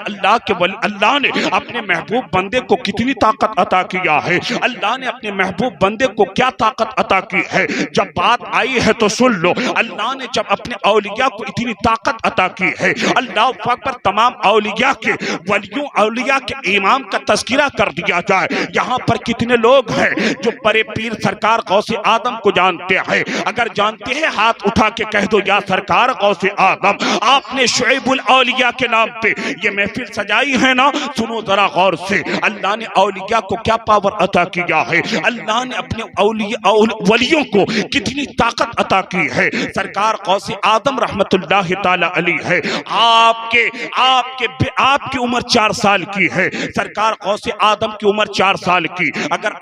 اپنے محبوب بندے کو کتنی طاقت عطا کیا ہے، اللہ نے اپنے محبوب بندے کو کیا طاقت عطا کی ہے، جب بات آئی ہے تو سن لو۔ اللہ نے جب اپنے اولیاء کو اتنی طاقت عطا کی ہے، اللہ اکبر، تمام اولیاء کے ولیوں اولیاء کے امام کا تذکرہ کر دیا جائے۔ یہاں پر کتنے لوگ ہیں جو بڑے پیر سرکار غوث آدم کو جانتے ہیں؟ اگر جانتے ہیں ہاتھ اٹھا کے کہہ دو یا سرکار غوث آدم، آپ نے شعیب الاولیاء کے نام پہ یہ محفل سجائی ہے نا، سنو ذرا غور سے، اللہ نے اولیاء کو کیا پاور عطا کیا ہے، اللہ نے اپنے ولیوں کو کتنی طاقت عطا کی ہے۔ سرکار غوث آدم رحمت اللہ تعالی علیہ ہے، آپ کی عمر 4 سال کی ہے، سرکار غوث آدم کی عمر 4 سال کی۔ اگر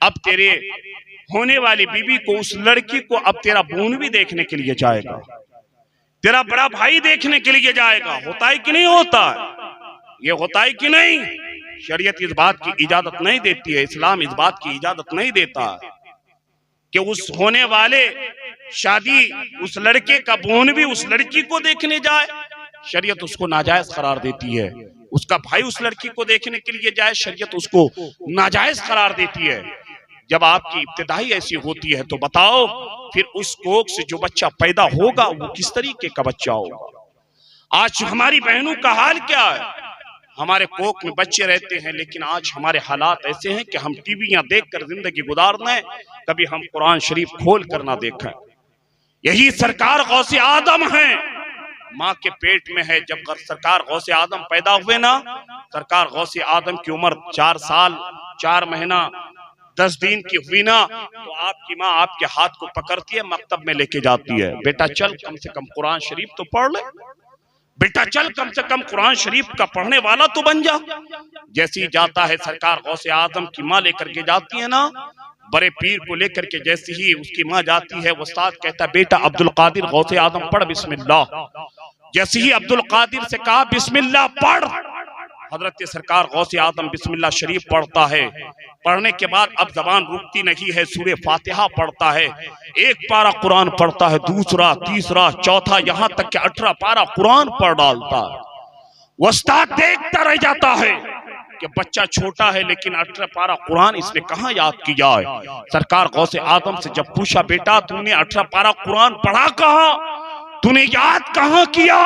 اب تیرے ہونے والی بیوی کو، اس لڑکی کو اب تیرا بون بھی دیکھنے کے لیے جائے گا، تیرا بڑا بھائی دیکھنے کے لیے جائے گا. ہوتا ہے کہ نہیں ہوتا؟ یہ ہوتا ہے کہ نہیں؟ شریعت اس بات کی اجازت نہیں دیتی ہے، اسلام اس بات کی اجازت نہیں دیتا کہ اس ہونے والے شادی اس لڑکے کا بون بھی اس لڑکی کو دیکھنے جائے. شریعت اس کو ناجائز قرار دیتی ہے. اس کا بھائی اس لڑکی کو دیکھنے کے لیے جائے، شریعت اس کو ناجائز قرار دیتی ہے. جب آپ کی ابتدائی ایسی ہوتی ہے تو بتاؤ پھر اس کوکھ سے جو بچہ پیدا ہوگا وہ کس طریقے کا بچہ ہوگا؟ آج ہماری بہنوں کا حال کیا ہے؟ ہمارے کوکھ میں بچے رہتے ہیں، لیکن آج ہمارے حالات ایسے ہیں کہ ہم ٹی ویاں دیکھ کر زندگی گزارنا ہے، کبھی ہم قرآن شریف کھول کر نہ دیکھیں. یہی سرکار غوث آدم ہیں، ماں کے پیٹ میں ہے. جب سرکار غوث آدم پیدا ہوئے نا، سرکار غوث آدم کی عمر 4 سال 4 مہینہ 10 دن کی ہوئی نا، تو آپ کی ماں آپ کے ہاتھ کو پکڑتی ہے، مکتب میں لے کے جاتی ہے. بیٹا چل کم سے کم قرآن شریف تو پڑھ لے، بیٹا چل کم سے کم قرآن شریف کا پڑھنے والا تو بن جا. جیسے ہی جاتا ہے سرکار غوث آدم کی ماں لے کر کے جاتی ہے نا، بڑے پیر کو لے کر کے جیسے ہی اس کی ماں جاتی ہے، استاد کہتا ہے بیٹا عبدالقادر غوث آدم پڑھ بسم اللہ. جیسے ہی عبدالقادر سے کہا بسم اللہ پڑھ، حضرت سرکار غوث آدم بسم اللہ شریف پڑھتا ہے. پڑھنے کے بعد اب زبان رکتی نہیں ہے، سورہ فاتحہ پڑھتا ہے. ایک پارہ قرآن پڑھتا ہے، دوسرا تیسرا چوتھا، یہاں تک کہ 18 پارہ قرآن پڑھ ڈالتا ہے. استاد دیکھتا رہ جاتا ہے کہ بچہ چھوٹا ہے لیکن 18 پارہ قرآن اس نے کہاں یاد کیا ہے. سرکار غوث آدم سے جب پوچھا بیٹا تو نے 18 پارہ قرآن پڑھا کہاں، تو نے یاد کہاں کیا؟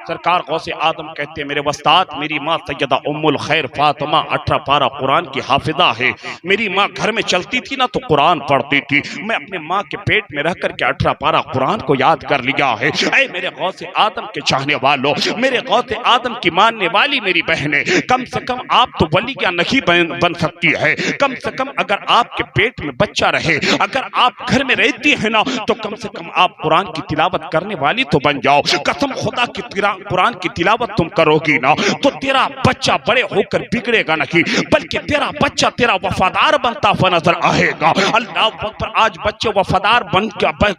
سرکار غوث آدم کہتے ہیں میرے استاد میری ماں سیدہ ام الخیر فاطمہ 18 پارہ قرآن کی حافظہ ہے. میری ماں گھر میں چلتی تھی نا تو قرآن پڑھتی تھی، میں اپنے ماں کے پیٹ میں رہ کر کے 18 پارہ قرآن کو یاد کر لیا ہے. اے میرے غوث آدم کے چاہنے والوں، میرے غوث آدم کی ماننے والی میری بہنیں، کم سے کم آپ تو ولی کیا نہیں بن سکتی ہے، کم سے کم اگر آپ کے پیٹ میں بچہ رہے، اگر آپ گھر میں رہتی ہے نا تو کم سے کم آپ قرآن کی تلاوت کرنے والی تو بن جاؤ. قسم خدا کی قرآن کی تلاوت تم کرو گی نا تو تیرا بچہ بڑے ہو کر بگڑے گا نہیں، بلکہ تیرا بچہ تیرا وفادار بنتا ہوا نظر آئے گا. اللہ اکبر. آج بچے وفادار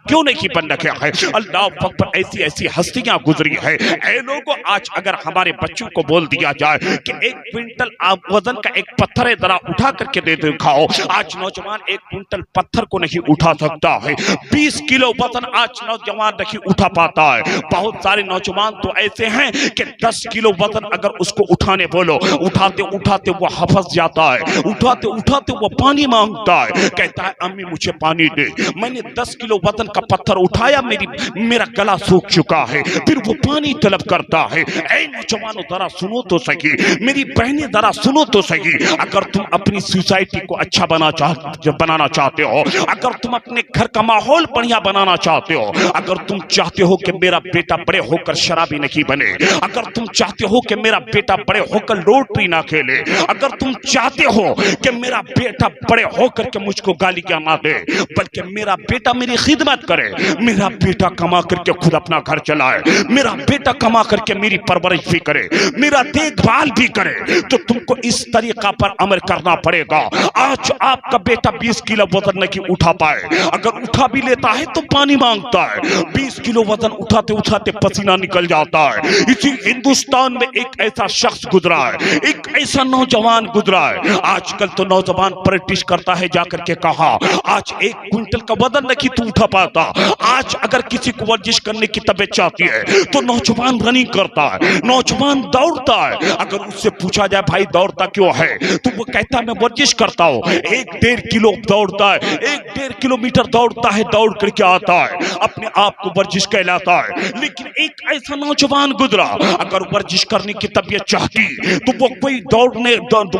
کیوں نہیں بن رکھے ہیں؟ اللہ اکبر. ایسی ایسی ہستیاں گزری ہے. اے لوگوں، آج اگر ہمارے بچوں کو بول دیا جائے کہ 1 کوئنٹل آپ وزن کا ایک پتھر ہے ذرا اٹھا کر کے دے دکھاؤ، آج نوجوان 1 کوئنٹل پتھر کو نہیں اٹھا سکتا ہے. 20 کلو وزن آج نوجوان نہیں اٹھا پاتا ہے. بہت سارے نوجوان تو ایسے ہیں کہ 10 کلو وزن اگر اس کو اٹھانے بولو، اٹھاتے اٹھاتے وہ حفظ جاتا ہے، اٹھاتے اٹھاتے وہ پانی مانگتا ہے، کہتا ہے امی مجھے پانی دے. میں نے 10 کلو وزن کا پتھر اٹھایا، میرا گلا سوکھ چکا ہے، پھر وہ پانی طلب کرتا ہے. اے نوجوانوں ذرا سنو تو صحیح، میری بہنیں ذرا سنو تو صحیح. اگر تم اپنی سوسائٹی کو اچھا بنانا چاہتے ہو، اگر تم اپنے گھر کا ماحول بڑھیا بنانا چاہتے ہو، اگر تم چاہتے ہو کہ میرا بیٹا بڑے ہو کر شرابی نہیں بنے، اگر تم چاہتے ہو کہ میرا بیٹا بڑے ہو کر لوٹری نہ کھیلے، اگر تم چاہتے ہو کہ میرا بیٹا بڑے ہو کر کے مجھ کو گالیاں نہ دے، بلکہ میرا بیٹا میری خدمت کرے، میرا بیٹا کما کر کے خود اپنا گھر چلائے، میرا بیٹا کما کر کے میری پرورش بھی کرے، میرا دیکھ بھال بھی کرے، تو تم کو اس طریقہ پر عمل کرنا پڑے گا. آج آپ کا بیٹا 20 کلو وزن نہیں اٹھا پائے، اگر اٹھا بھی لیتا ہے تو پانی مانگتا ہے. 20 کلو وزن اٹھاتے اٹھاتے پسینہ نکل جاتا ہے. اسی ہندوستان میں ایک ایسا شخص گزرا ہے، ایک ایسا نوجوان گزرا ہے. آج کل تو نوجوان پریکٹس کرتا ہے، جا کر کے کہا آج 1 کوئنٹل کا وزن نہیں تو اٹھا پاتا. آج اگر کسی کو ورزش کرنے کی طبیعت چاہتی ہے تو نوجوان رننگ کرتا ہے، نوجوان دوڑتا ہے. اگر اس سے پوچھا جائے بھائی دوڑتا کیوں ہے تو وہ کہتا ہے میں ورزش کرتا ہوں. 1-1.5 کلو دوڑتا ہے، 1-1.5 کلومیٹر دوڑتا ہے، دوڑ کر کے آتا ہے، اپنے آپ کو ورزش کہلاتا ہے. لیکن ایک ایسا نوجوان گزرا، اگر ورزش کرنے کی طبیعت چاہتی تو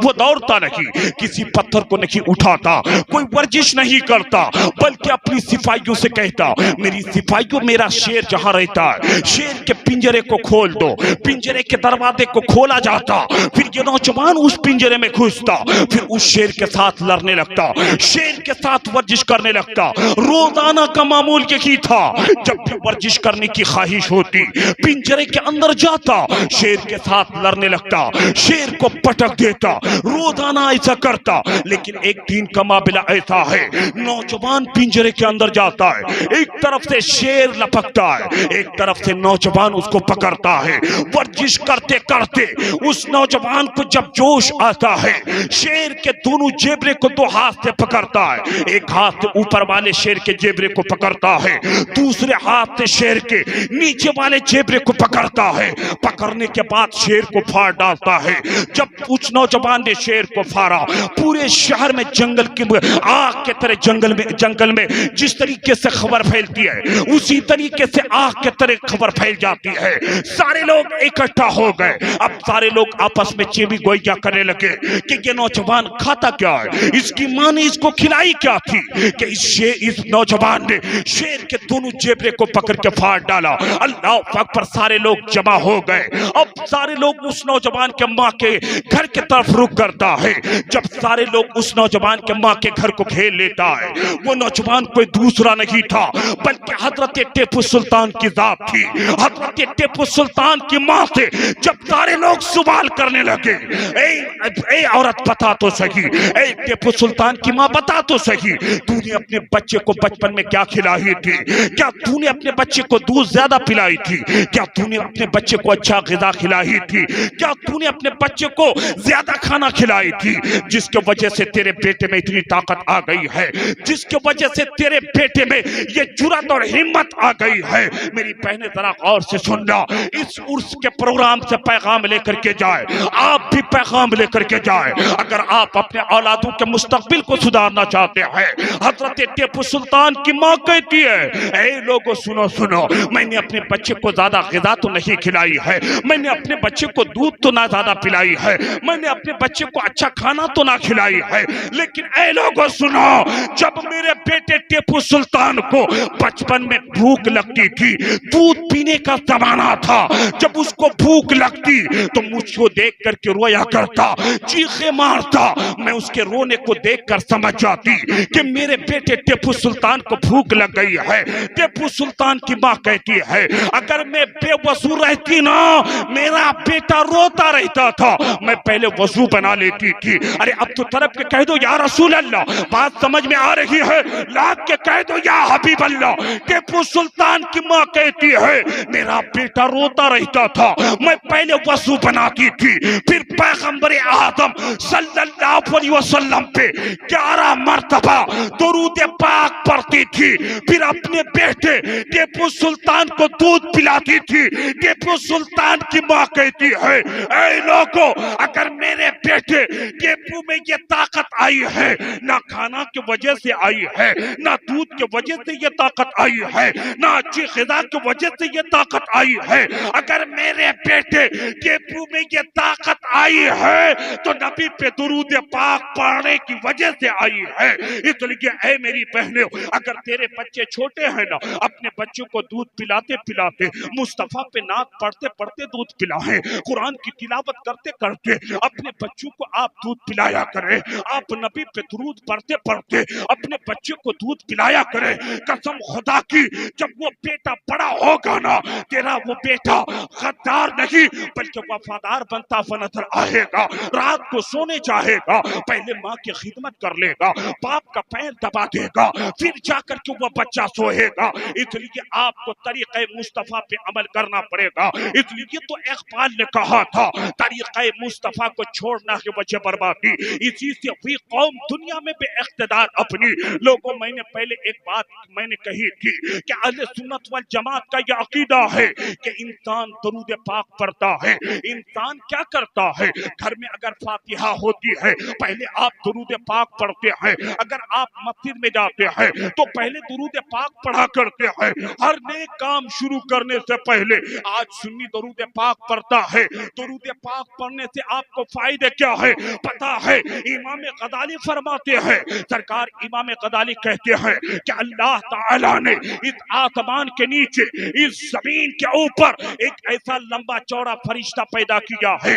وہ دوڑتا نہیں، کسی پتھر کو نہیں اٹھاتا، کوئی ورزش نہیں کرتا، بلکہ اپنی صفائیوں سے کہتا میری صفائیوں میرا شیر جہاں رہتا ہے، شیر کے پنجرے کو کھول دو. پنجرے کے دروازے کو کھولا جاتا، پھر یہ نوجوان اس پنجرے میں گھستا، پھر اس شیر کے ساتھ لڑنے لگتا، شیر کے ساتھ ورزش کرنے لگتا. روزانہ کا معمول یہی تھا، جب بھی ورزش کرنے کی خواہش ہوتی پنجرے پنجرے کے اندر جاتا، شیر کے ساتھ لڑنے لگتا، شیر کو پٹک دیتا، روزانہ ایسا کرتا۔ لیکن ایک دن کا معاملہ ایسا ہے، نوجوان پنجرے کے اندر جاتا ہے، ایک طرف سے شیر لپکتا ہے، ایک طرف سے نوجوان اس کو پکڑتا ہے۔ ورزش کرتے کرتے اس نوجوان کو جب جوش آتا ہے، شیر کے دونوں جیبرے کو دو ہاتھ سے پکڑتا ہے، ایک ہاتھ سے اوپر والے شیر کے جیبرے کو پکڑتا ہے، دوسرے ہاتھ سے شیر کے نیچے والے جیبرے کو پکڑتا ہے۔ پکڑنے کے بعد شیر کو پھاڑ ڈالتا ہے۔ جب اس نوجوان نے شیر کو پھاڑا، پورے شہر میں جنگل کی آگ کے طرح جنگل میں جس طریقے سے خبر پھیلتی ہے، اسی طریقے سے آگ کے طرح خبر پھیل جاتی ہے۔ سارے لوگ اکٹھا ہو گئے، اب سارے لوگ آپس میں چیوی گوئیاں کرنے لگے کہ یہ نوجوان کھاتا کیا ہے، اس کی ماں نے اس کو کھلائی کیا تھی کہ اس نوجوان نے شیر کے دونوں جیبرے کو پکڑ کے پھاڑ ڈالا۔ اللہ اکبر، سارے لوگ جمع ہو گئے۔ اب سارے لوگ اس نوجوان کے ماں کے گھر کی طرف رخ کرتا ہے۔ جب سارے لوگ اس نوجوان کے ماں کے گھر کو گھیر لیتا ہے، وہ نوجوان کوئی دوسرا نہیں تھا بلکہ حضرت ٹیپو سلطان کی ذات تھی۔ حضرت ٹیپو سلطان کی ماں سے جب سارے لوگ سوال کرنے لگے، اے عورت بتا تو صحیح، اے ٹیپو سلطان کی ماں بتا تو صحیح، تو نے اپنے بچے کو بچپن میں کیا کھلائی تھی؟ کیا تو نے اپنے بچے کو دودھ زیادہ پلائی تھی؟ کیا تو نے اپنے بچے کو اچھا غذا کھلائی تھی؟ کیا تو نے اپنے بچے کو زیادہ کھانا کھلائی تھی؟ جس کی وجہ سے تیرے بیٹے میں اتنی طاقت آ گئی ہے، جس کی وجہ سے تیرے بیٹے میں یہ جرأت اور ہمت آ گئی ہے۔ میری بہنیں ذرا غور سے سننا، اس عرس کے پروگرام سے پیغام لے کر کے جائے، آپ بھی پیغام لے کر کے جائے۔ اگر آپ اپنے اولادوں کے مستقبل کو سدھارنا چاہتے ہیں، حضرت ٹیپو سلطان کی ماں کہتی ہے، اے لوگو سنو سنو، میں نے اپنے بچے کو زیادہ غذا تو نہیں کھلائی ہے، میں نے اپنے بچے کو دودھ تو نہ زیادہ پلائی ہے، میں نے اپنے بچے کو اچھا کھانا تو نہ کھلائی ہے، لیکن اے لوگو سنو، جب میرے بیٹے ٹیپو سلطان کو بچپن میں بھوک لگتی تھی، دودھ پینے کا زمانہ تھا، جب اس کو بھوک لگتی تو مجھ کو دیکھ کر کے رویا کرتا، چیخے مارتا، میں اس کے رونے کو دیکھ کر سمجھ جاتی کہ میرے بیٹے ٹیپو سلطان کو بھوک لگ گئی ہے۔ ٹیپو سلطان کی ماں کہتی ہے، اگر میں بے وضو رہتی نا، میرا بیٹا روتا رہتا تھا، میں پہلے وضو بنا لیتی تھی۔ ارے اب تو طرف کے کہہ دو یا رسول اللہ، بات سمجھ میں آ رہی ہے؟ لاکھ کے کہہ دو یا حبیب اللہ۔ ٹیپو سلطان کی ماں کہتی ہے، میرا بیٹا روتا رہتا تھا، میں پہلے وضو بناتی تھی، پھر پیغمبر اعظم صلی اللہ علیہ وسلم پہ 11 مرتبہ درود پاک پڑھتی تھی، پھر اپنے بیٹے ٹیپو سلطان کو دودھ پلاتی تھی۔ ٹیپو سلطان کی ماں کہتی ہے، اے لوگو، اگر میرے بیٹے ٹیپو میں یہ طاقت آئی ہے، نہ کھانا کی وجہ سے آئی ہے، نہ دودھ کی وجہ سے یہ طاقت آئی ہے، نہ اچھی غذا کی وجہ سے یہ طاقت آئی ہے، اگر میرے بیٹے ٹیپو میں یہ طاقت آئی ہے تو نبی پہ درود پاک پڑھنے کی وجہ سے آئی ہے۔ اس لیے اے میری بہنوں، اگر تیرے بچے چھوٹے ہیں نا، اپنے بچوں کو دودھ پلاتے پلاتے، مصطفیٰ پہ نعت پڑھتے پڑھتے دودھ پلائیں، قرآن کی تلاوت کرتے کرتے اپنے بچوں کو آپ دودھ پلایا کریں، آپ نبی پہ درود پڑھتے پڑھتے اپنے بچے کو دودھ پلایا کریں۔ قسم خدا کی، جب وہ بیٹا بڑا ہوگا نا، تیرا وہ بیٹا غدار نہیں بلکہ وفادار بنتا نظر آئے گا، رات کو سونے چاہے گا، پہلے ماں کی خدمت کر لے گا، باپ کا پیر دبا دے گا، پھر جا کر کے وہ بچہ سوئے گا۔ اس لیے آپ کو طریقہ مصطفیٰ پہ عمل کرنا پڑے گا۔ اس لیے تو اقبال نے کہا تھا، طریقہ مصطفیٰ کو چھوڑنا ہے وجہ بربادی، اسی سے ہوئی قوم دنیا میں بے اقتدار اپنی۔ لوگوں، میں نے پہلے ایک بات میں نے کہی تھی کہ اہل سنت والجماعت کا یہ عقیدہ ہے کہ انسان درود پاک پڑھتا ہے۔ انسان کیا کرتا ہے؟ گھر میں اگر فاتحہ ہوتی ہے، پہلے آپ درود پاک پڑھتے ہیں، اگر آپ مسجد میں جاتے ہیں تو پہلے درود پاک پڑھا کرتے ہیں۔ ہر نیک کام شروع کرنے سے پہلے آج سنی درود پاک پڑھتا ہے۔ درود پاک پڑھنے سے آپ کو فائدے کیا ہے پتا ہے؟ امام غزالی فرماتے ہیں، سرکار امام غزالی کہتے ہیں کہ اللہ تعالیٰ نے اس آسمان کے نیچے، اس زمین کے اوپر ایک ایسا لمبا چوڑا فرشتہ پیدا کیا ہے۔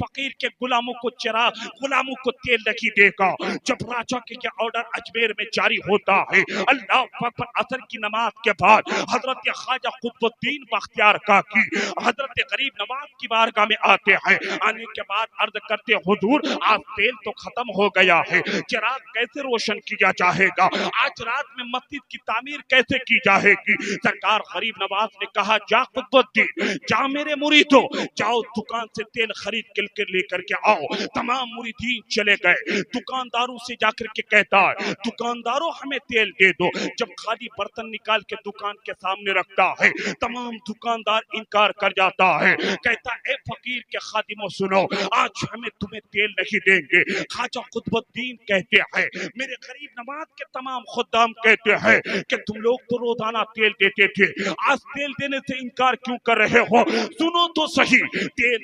فقیر کے غلاموں کو غلاموں کو تیل نہیں دے گا. جب راجا کے یہ آرڈر اجمیر میں جاری ہوتا ہے, اللہ اکبر, عصر کی نماز کے بعد حضرت خواجہ قطب الدین بختیار کاکی حضرت غریب نواز کی بارگاہ میں آتے ہیں. آنے کے بعد عرض کرتے حضور آج تیل تو ختم ہو گیا ہے, چراغ کیسے روشن کیا جائے گا, آج رات میں مسجد کی تعمیر کیسے کی جائے گی. سرکار غریب نواز نے کہا جا قطب الدین, جا میرے مریدو, جاؤ دکان سے تیل خرید کے لے کر کے آؤ. تمام مریدین چلے گئے. دکانداروں سے جا کر کے کہتا ہے دکانداروں ہمیں تیل دے دو. جب خالی برتن نکال کے دکان کے سامنے رکھتا ہے, تمام دکاندار انکار کر جاتا ہے. کہتا اے فقیر کے خادموں سنو, آج ہمیں تمہیں تیل نہیں دیں گے. خواجہ قطب الدین کہتے ہیں, میرے غریب نواز کے تمام خدام کہتے ہیں کہ تم لوگ تو روزانہ تیل دیتے تھے, آج تیل دینے سے انکار کیوں کر رہے ہو. سنو تو صحیح, تیل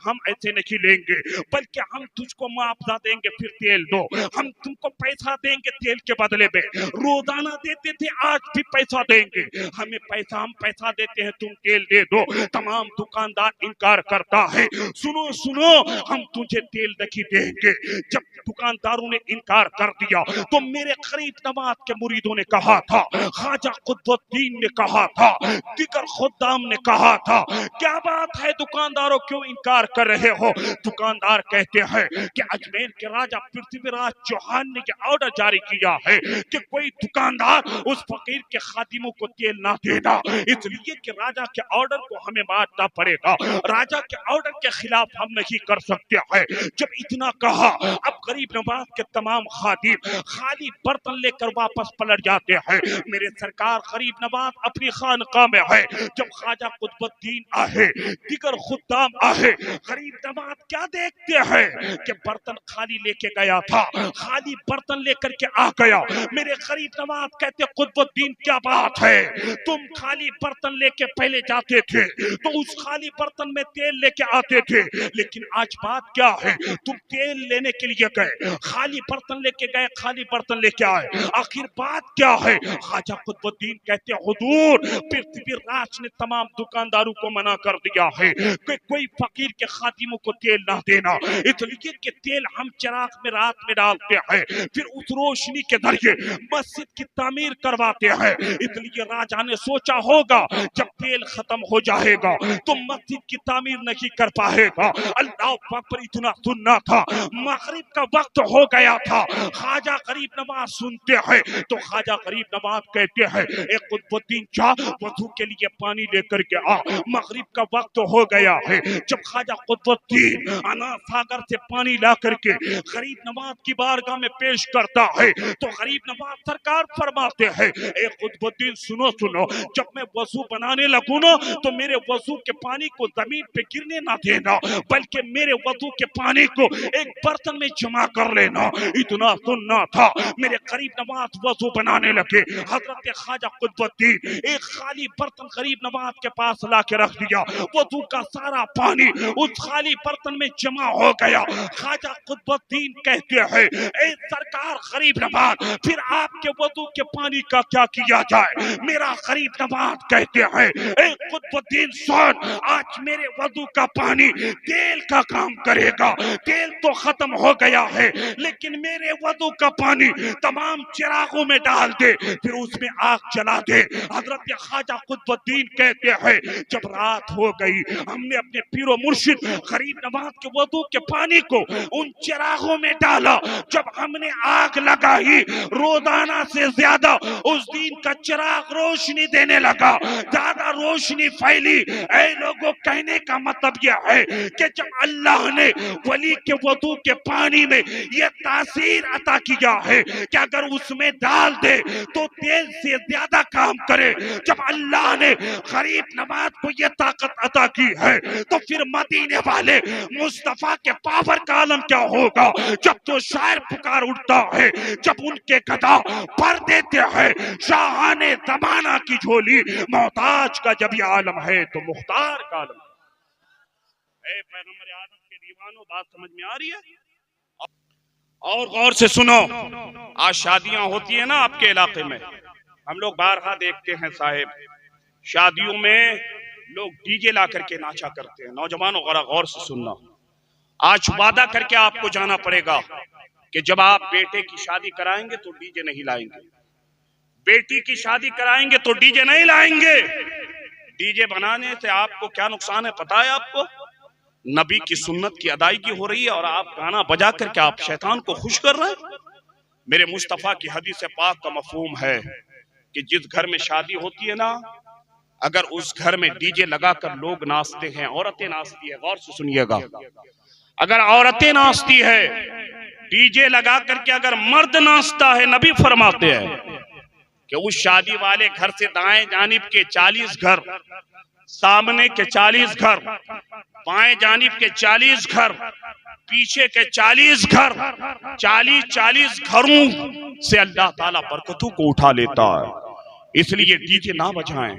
ہم ایسے نہیں لیں گے, بلکہ ہم تجھ کو معاوضہ دیں گے پھر تیل دو. ہم تم کو پیسہ دیں گے تیل کے بدلے میں, روزانہ دیتے تھے آج بھی پیسہ دیں گے. ہم پیسہ دیتے ہیں, تم تیل دے دو. تمام دکاندار انکار کرتا ہے. سنو ہم تجھے تیل نہیں دیں گے. جب دکانداروں نے انکار کر دیا تو میرے غریب نواز کے مریدوں نے کہا تھا, خواجہ قطب الدین نے کہا تھا, دیگر خدام نے کہا تھا, کیا بات ہے دکانداروں کیوں انکار کر رہے ہو. دکاندار کہتے ہیں کہ اجمیر کے راجہ پرتھوی راج چوہان نے یہ آرڈر جاری کیا ہے کہ کوئی دکاندار اس فقیر کے خادموں کو تیل نہ دینا, اس لیے کہ راجہ کے آرڈر کو ہمیں ماننا پڑے گا. راجہ کے آرڈر کے خلاف ہم نہیں کر سکتے ہیں. جب اتنا کہا, اب غریب نواز کے تمام خادم خالی برتن لے کر واپس پلٹ جاتے ہیں. میرے سرکار غریب نواز اپنی خانقاہ میں ہے. جب خواجہ قطب الدین آئے, دیگر خدام آئے, غریب نواز کیا دیکھتے ہیں کہ برتن خالی لے کے گیا تھا, خالی برتن لے کر کے آ گیا. میرے غریب نواز کہتے قطب الدین کیا بات ہے, تم خالی برتن لے کے پہلے جاتے تھے تو اس خالی برتن میں تیل لے کے آتے تھے, لیکن آج بات کیا ہے, تم تیل لینے کے لیے گئے, خالی برتن لے کے گئے, خالی برتن لے کے آئے, آخر بات کیا ہے. خواجہ قطب الدین کہتے حضور پرتھوی راج نے تمام دکانداروں کو منع کر دیا ہے کہ کوئی فقیر کے خادموں کو تیل نہ دینا, اس لیے کہ تیل ہم چراغ میں رات میں ڈالتے ہیں, پھر اس روشنی کے ذریعے مسجد کی تعمیر کرواتے ہیں. اس لیے راجا نے سوچا ہوگا جب تیل ختم ہو جائے گا تو مسجد کی تعمیر نہیں کر پائے گا. اللہ پاک پر اتنا سننا تھا, مغرب کا وقت ہو گیا تھا. خواجہ غریب نواز سنتے ہیں تو خواجہ غریب نواز کہتے ہیں اے قطب الدین جا وضو کے لیے پانی لے کر کے آ, مغرب کا وقت ہو گیا ہے. جب خواجہ قطب الدین انا ساگر سے پانی لا کر کے غریب نواز کی بارگاہ میں پیش کرتا ہے تو غریب نواز سرکار فرماتے ہیں اے قطب الدین سنو, جب میں وضو بنانے لگوں نا تو میرے وضو کے پانی کو زمین پہ گرنے نہ دینا, بلکہ میرے وضو کے پانی کو ایک برتن میں جمع کر لینا. اتنا سننا تھا. میرے غریب نواز وضو بنانے لگے. حضرت خواجہ قطب الدین ایک خالی برتن غریب نواز کے پاس لا کے رکھ دیا, وضو کا سارا پانی اس خالی برتن میں جمع ہو گیا. خواجہ قطب الدین کہتے ہیں اے سرکار غریب نواز پھر آپ کے وضو کے پانی کا کیا کیا جائے. میرا غریب نواز کہتے ہیں اے قطب الدین سن, آج میرے وضو کا پانی تیل کا کام کرے گا. تیل تو ختم ہو گیا ہے لیکن میرے وضو کا پانی تمام چراغوں میں ڈال دے, پھر اس میں آگ جلا دے. حضرت خواجہ قطب الدین کہتے ہیں جب رات ہو گئی ہم نے اپنے پیر و مرشد غریب نواز کے وضو کے پانی کو ان چراغوں میں ڈالا. جب ہم نے آگ لگائی روزانہ سے زیادہ اس دین کا چراغ روشنی دینے لگا, زیادہ روشنی پھیلی. اے لوگوں کہنے کا مطلب یہ ہے کہ جب اللہ نے ولی کے وضو کے پانی میں یہ تاثیر عطا کیا ہے کہ اگر اس میں ڈال دے تو تیل سے زیادہ کام کرے, جب اللہ نے غریب نواز کو یہ طاقت عطا کی ہے تو پھر مدینے والے مصطفیٰ کے پاور کا عالم کیا ہوگا. جب تو شاعر پکار اٹھتا ہے, جب ان کے گدا بھر دیتے ہیں شاہان زمانہ کی جھولی, محتاج کا جب یہ عالم ہے تو مختار کا عالم. اے پیغمبر آدم کے دیوانوں بات سمجھ میں آ رہی ہے؟ اور غور سے سنو, آج شادیاں ہوتی ہیں نا آپ کے علاقے میں, ہم لوگ بارہا دیکھتے ہیں صاحب, شادیوں میں لوگ ڈی جے لا کر کے ناچا کرتے ہیں. نوجوانوں غور سے سننا، آج وعدہ کر کے آپ کو جانا پڑے گا کہ جب آپ بیٹے کی شادی کرائیں گے تو ڈی جے نہیں لائیں گے، بیٹی کی شادی کرائیں گے تو ڈی جے نہیں لائیں گے. ڈی جے بنانے سے آپ کو کیا نقصان ہے پتا ہے آپ کو؟ نبی کی سنت کی ادائیگی ہو رہی ہے اور آپ گانا بجا کر کے آپ شیطان کو خوش کر رہے ہیں. میرے مصطفیٰ کی حدیث پاک کا مفہوم ہے کہ جس گھر میں شادی ہوتی ہے نا، اگر اس گھر میں ڈی جے لگا کر لوگ ناچتے ہیں، عورتیں ناچتی ہے، غور سے سنیے گا، اگر عورتیں ناچتی ہے ڈی جے لگا کر کے، اگر مرد ناچتا ہے، نبی فرماتے ہیں کہ اس شادی والے گھر سے دائیں جانب کے 40 گھر، سامنے کے 40 گھر، بائیں جانب کے 40 گھر، پیچھے کے 40 گھر، 40 گھروں سے اللہ تعالیٰ برکتوں کو اٹھا لیتا ہے. اس لیے ڈی جے نہ بجائیں،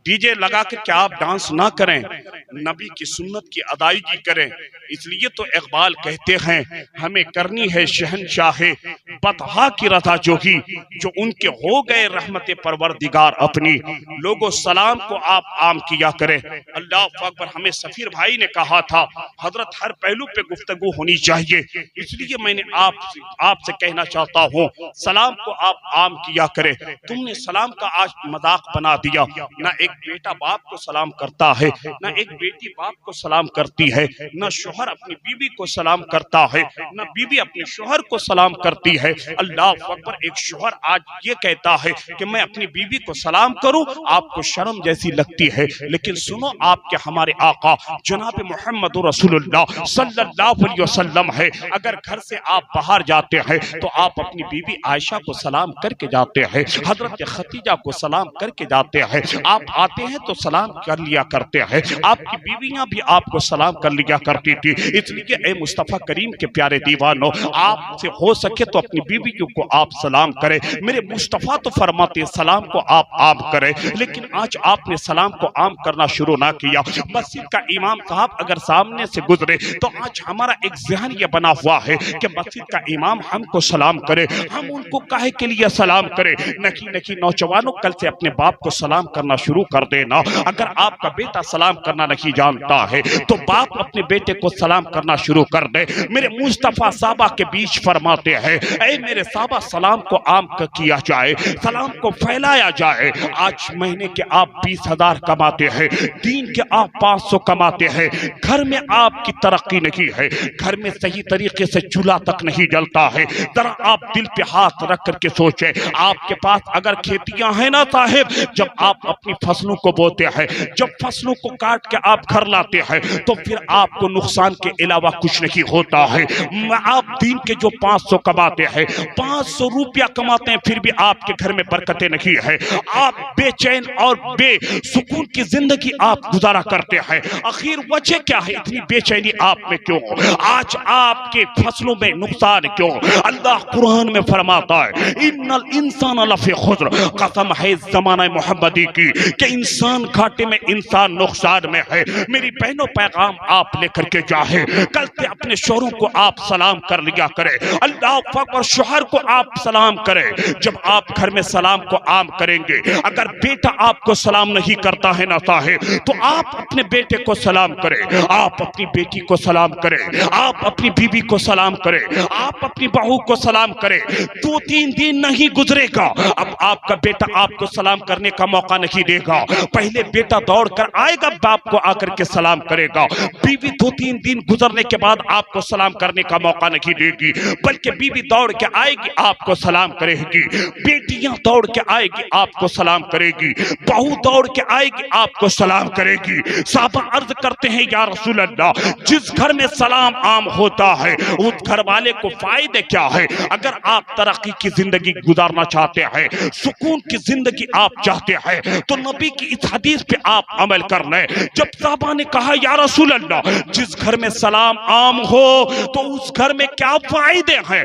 ڈی جے لگا کر کے آپ ڈانس نہ کریں، نبی کی سنت کی ادائیگی کریں. اس لیے تو اقبال کہتے ہیں ہمیں کرنی ہے شہنشاہ بطحا کی رضا جوگی، جو ان کے ہو گئے رحمت پروردگار اپنی. لوگوں سلام کو آپ عام کیا کریں. اللہ اکبر. ہمیں سفیر بھائی نے کہا تھا حضرت ہر پہلو پہ گفتگو ہونی چاہیے، اس لیے میں نے آپ سے کہنا چاہتا ہوں سلام کو آپ عام کیا کریں. تم نے سلام کا آج مذاق بنا دیا. نہ ایک بیٹا باپ کو سلام کرتا ہے، نہ ایک بیٹی باپ کو سلام کرتی ہے، نہ شوہر اپنی بیوی کو سلام کرتا ہے، نہ بیوی اپنے شوہر کو سلام کرتی ہے. اللہ اکبر. ایک شوہر آج یہ کہتا ہے کہ میں اپنی بیوی کو سلام کروں، آپ کو شرم جیسی لگتی ہے، لیکن سنو آپ کے ہمارے آقا جناب محمد رسول اللہ صلی اللہ علیہ وسلم ہے، اگر گھر سے آپ باہر جاتے ہیں تو آپ اپنی بیوی عائشہ کو سلام کر کے جاتے ہیں، حضرت خدیجہ کو سلام کر کے جاتے ہیں. آپ آتے ہیں تو سلام کر لیا کرتے ہیں. آپ کی بیویاں بھی آپ کو سلام کر لیا کرتی تھی. اس لیے اے مصطفیٰ کریم کے پیارے دیوانوں، آپ سے ہو سکے تو اپنی بیویوں کو آپ سلام کریں. میرے مصطفیٰ تو فرماتے ہیں سلام کو آپ عام کریں، لیکن آج آپ نے سلام کو عام کرنا شروع نہ کیا. مسجد کا امام صاحب اگر سامنے سے گزرے تو آج ہمارا ایک ذہن یہ بنا ہوا ہے کہ مسجد کا امام ہم کو سلام کرے، ہم ان کو کاہے کے لیے سلام کرے. نہیں نوجوانوں، کل سے اپنے باپ کو سلام کرنا شروع کر دینا. اگر آپ کا بیٹا سلام کرنا نہیں جانتا ہے تو باپ اپنے بیٹے کو سلام کرنا شروع کر دے. میرے مصطفیٰ صحابہ کے بیچ فرماتے ہیں اے میرے صحابہ، سلام کو عام کیا جائے، سلام کو پھیلایا جائے. آج مہینے کے آپ 20,000 کماتے ہیں، دین کے آپ 500 کماتے ہیں، گھر میں آپ کی ترقی نہیں ہے، گھر میں صحیح طریقے سے چولہا تک نہیں جلتا ہے. ذرا آپ دل پہ ہاتھ رکھ کر کے سوچیں، آپ کے پاس اگر کھیتیاں ہیں نا صاحب، جب آپ اپنی فصلوں کو بوتے ہیں، جب فصلوں کو کاٹ کے آپ گھر لاتے ہیں تو پھر آپ کو نقصان کے علاوہ کچھ نہیں ہوتا ہے. آپ دین کے جو 500 کماتے ہیں، 500 روپیہ کماتے ہیں، پھر بھی آپ کے گھر میں برکتیں نہیں ہے. آپ بے چین اور بے سکون کی زندگی آپ گزارا کرتے ہیں. آخر وجہ کیا ہے؟ اتنی بے چینی آپ میں کیوں؟ آج آپ کے فصلوں میں نقصان کیوں؟ اللہ قرآن میں فرماتا ہے ان الانسان لفی خسر. قسم ہے زمانہ محمدی کی کہ انسان گھاٹے میں، انسان نقصان میں ہے. میری بہنوں، پیغام آپ لے کر کے جائے، کل سے اپنے شوہروں کو آپ سلام کر لیا کرے. اللہ اکبر. شوہر کو آپ سلام کرے. جب آپ گھر میں سلام کو عام کریں گے، اگر بیٹا آپ کو سلام نہیں کرتا ہے نہ صاحب، تو آپ اپنے بیٹے کو سلام کرے، آپ اپنی بیٹی کو سلام کرے، آپ اپنی بیوی کو سلام کرے، آپ اپنی بہو کو سلام کرے. 2-3 دن نہیں گزرے گا، اب آپ کا بیٹا آپ کو سلام کرنے کا موقع نہیں دے گا. پہلے بیٹا دوڑ کر آئے گا، باپ کو آ کر کے سلام کرے گا. بیوی 2-3 دن گزرنے کے بعد آپ کو سلام کرنے کا موقع نہیں دے گی، بلکہ بیوی دوڑ کے آئے گی، آپ کو سلام کرے گی. بیٹیاں دوڑ کے آئے گی، آپ کو سلام کرے گی. بہو دوڑ کے آئے گی، آپ کو سلام کرے گی. صحابہ عرض کرتے ہیں یا رسول اللہ، جس گھر میں سلام عام ہوتا ہے اس گھر والے کو فائدے کیا ہے؟ اگر آپ ترقی کی زندگی گزارنا چاہتے ہیں، سکون کی زندگی آپ چاہتے ہیں، تو نبی کی اس حدیث پہ آپ عمل کر لیں. جب صحابہ نے کہا یا رسول اللہ، جس گھر میں سلام عام ہو تو اس گھر میں کیا فائدے ہیں؟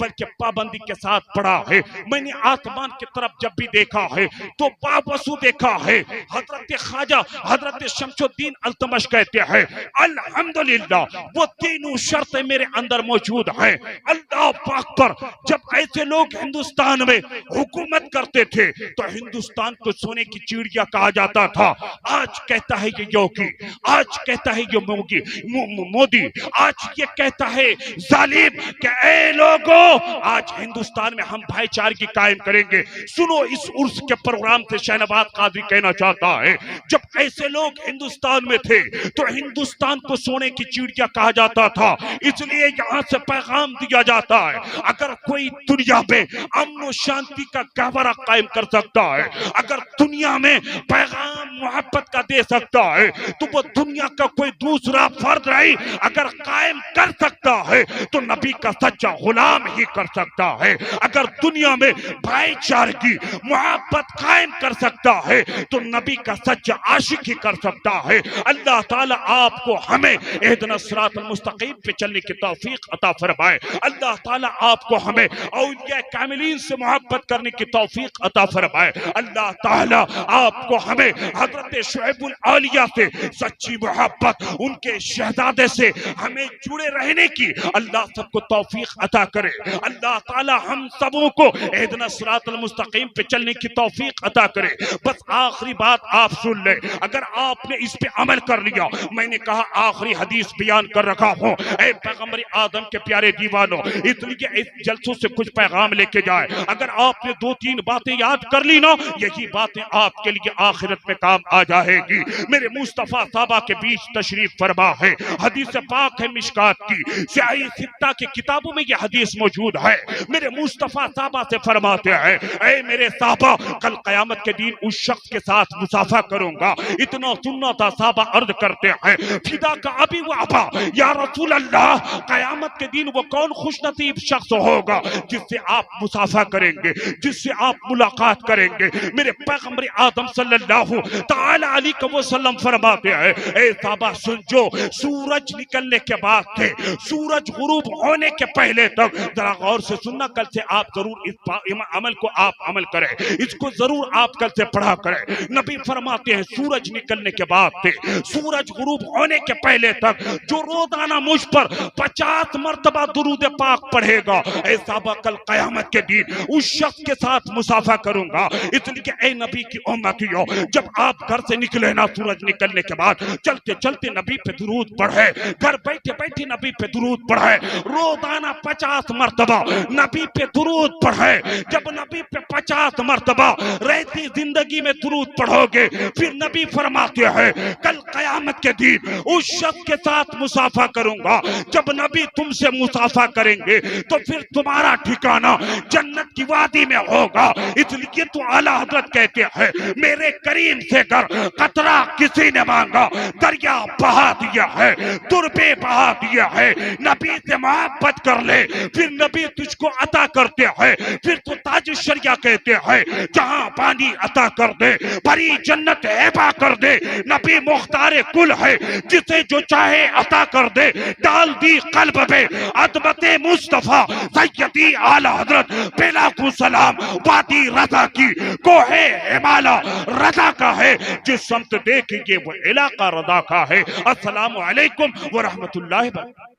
بلکہ پابندی کے ساتھ پڑھا ہے۔ میں نے آسمان کی طرف جب بھی دیکھا ہے تو باوسو دیکھا ہے۔ حضرت خواجہ حضرت شمس الدین التمش کہتے ہیں الحمدللہ وہ تینوں شرطیں میرے اندر موجود ہیں۔ اللہ پاک پر جب ایسے لوگ ہندوستان میں حکومت کرتے تھے تو ہندوستان کو سونے کی چڑیا کہا جاتا تھا۔ آج کہتا ہے یہ یوگی، آج کہتا ہے یہ مودی، آج یہ کہتا ہے ظالم کہ اے لوگوں آج ہندوستان میں ہم بھائی چارگی قائم کریں گے۔ سنو اس عرس کے پروگرام سے شہنواز قاضی کہنا چاہتا ہے جب ایسے لوگ ہندوستان میں تھے تو ہندوستان کو سونے کی چڑیا کہا جاتا تھا، اس لیے یہاں سے پیغام دیا جاتا ہے اگر کوئی دنیا میں امن و شانتی کا گہوارہ قائم کر سکتا ہے، اگر دنیا میں پیغام محبت کا دے سکتا ہے تو وہ دنیا کا کوئی دوسرا فرد نہیں اگر قائم کر سکتا ہے تو نبی کا سچا غلام ہی کر سکتا ہے۔ اگر دنیا میں بھائی چارگی محبت قائم کر سکتا ہے تو نبی کا سچا عاشق ہی کر سکتا ہے۔ اللہ تعالیٰ آپ کو ہمیں اہدنا الصراط المستقیم پہ چلنے کی توفیق عطا فرمائے۔ اللہ تعالیٰ آپ کو ہمیں اولیاء کاملین سے محبت کرنے کی توفیق عطا فرمائے۔ اللہ تعالیٰ آپ کو ہمیں حضرت شعیب الاولیاء سے سچی محبت، ان کے شہزادے سے ہمیں جڑے رہنے کی اللہ سب کو توفیق عطا کرے۔ اللہ تعالیٰ ہم سبوں کو اہدنا الصراط المستقیم پہ چلنے کی توفیق عطا کرے۔ بس آخری بات آپ سن لیں، اگر آپ نے اس پہ عمل کر لیا، میں نے کہا آخری حدیث بیان کر رکھا ہوں، اے پیغمبر آدم کے پیارے دیوانوں، اس لیے اس جلسوں سے کچھ پیغام لے کے جائے۔ اگر آپ نے 2-3 باتیں یاد کر لی نا، یہی باتیں آپ کے لیے آخرت میں کام آ جائے گی۔ میرے مصطفیٰ صحابہ کے بیچ تشریف فرما ہے، حدیث پاک ہے مشکات کی، سیاہی ستہ کی کتابوں میں یہ حدیث موجود ہے۔ میرے مصطفیٰ صحابہ سے فرماتے ہیں اے میرے صحابہ کل قیامت کے دن اس شخص کے ساتھ مصافحہ کروں گا۔ اتنا سننا تھا صحابہ عرض کرتے ہیں فدا کا ابی و ابا یا رسول اللہ، قیامت کے دن وہ کون خوش نصیب شخص ہوگا جس سے آپ مصافحہ کریں گے، جس سے آپ ملاقات کریں گے۔ میرے پیغمبر آدم صلی اللہ تعالی علیہ وسلم فرماتے ہیں اے صحابہ سنجو، سورج نکلنے کے بعد تھے سورج غروب ہونے کے پہلے تک، ذرا غور سے سننا، کل سے آپ ضرور اس عمل کو آپ عمل کریں، اس کو ضرور آپ کل سے پڑھا کریں۔ نبی فرماتے ہیں سورج نکلنے کے بعد تھے سورج غروب ہونے کے پہلے تک جو روزانہ مجھ پر 50 مرتبہ درود پاک پڑھے گا، اے صحابہ کل قیامت کے دن اس شخص کے ساتھ مصافحہ کروں گا۔ اس لیے اے نبی کی امتیوں، جب آپ گھر سے نکلے نا سورج نکلنے کے بعد، چلتے چلتے نبی پہ درود پڑھے، گھر بیٹھے بیٹھے نبی پہ درود پڑھے، روزانہ 50 مرتبہ نبی پہ درود پڑھے۔ جب نبی پہ 50 مرتبہ رہتی زندگی میں درود پڑھو گے، پھر نبی فرماتے ہیں کل قیامت کے دن اس شخص کے ساتھ مصافحہ کروں گا۔ جب نبی تم سے مصافحہ کریں گے تو پھر تمہارا ٹھکانہ جنت کی وادی میں ہوگا۔ اس لیے تو اعلیٰ حضرت کہتے ہیں میرے کریم سے گر قطرہ کسی نے مانگا دریا بہا دیا ہے، دربے بہا دیا ہے۔ نبی سے محبت کر لے، پھر نبی تجھ کو عطا کرتے ہیں، پھر تو تاج الشریعہ کہتے ہیں جہاں پانی عطا کر دے، بھری جنت ہیبا کر دے۔ نبی مختار کل ہے، جسے جو چاہے عطا کر دے، ڈال دی قلب میں عظمت مصطفیٰ سیدی اعلیٰ حضرت بلا کو سلام، وادی رضا کی کوہ ہمالا رضا کا ہے، جس سمت دیکھیں گے وہ علاقہ رضا کا ہے۔ السلام علیکم ورحمۃ اللہ وبرکاتہ۔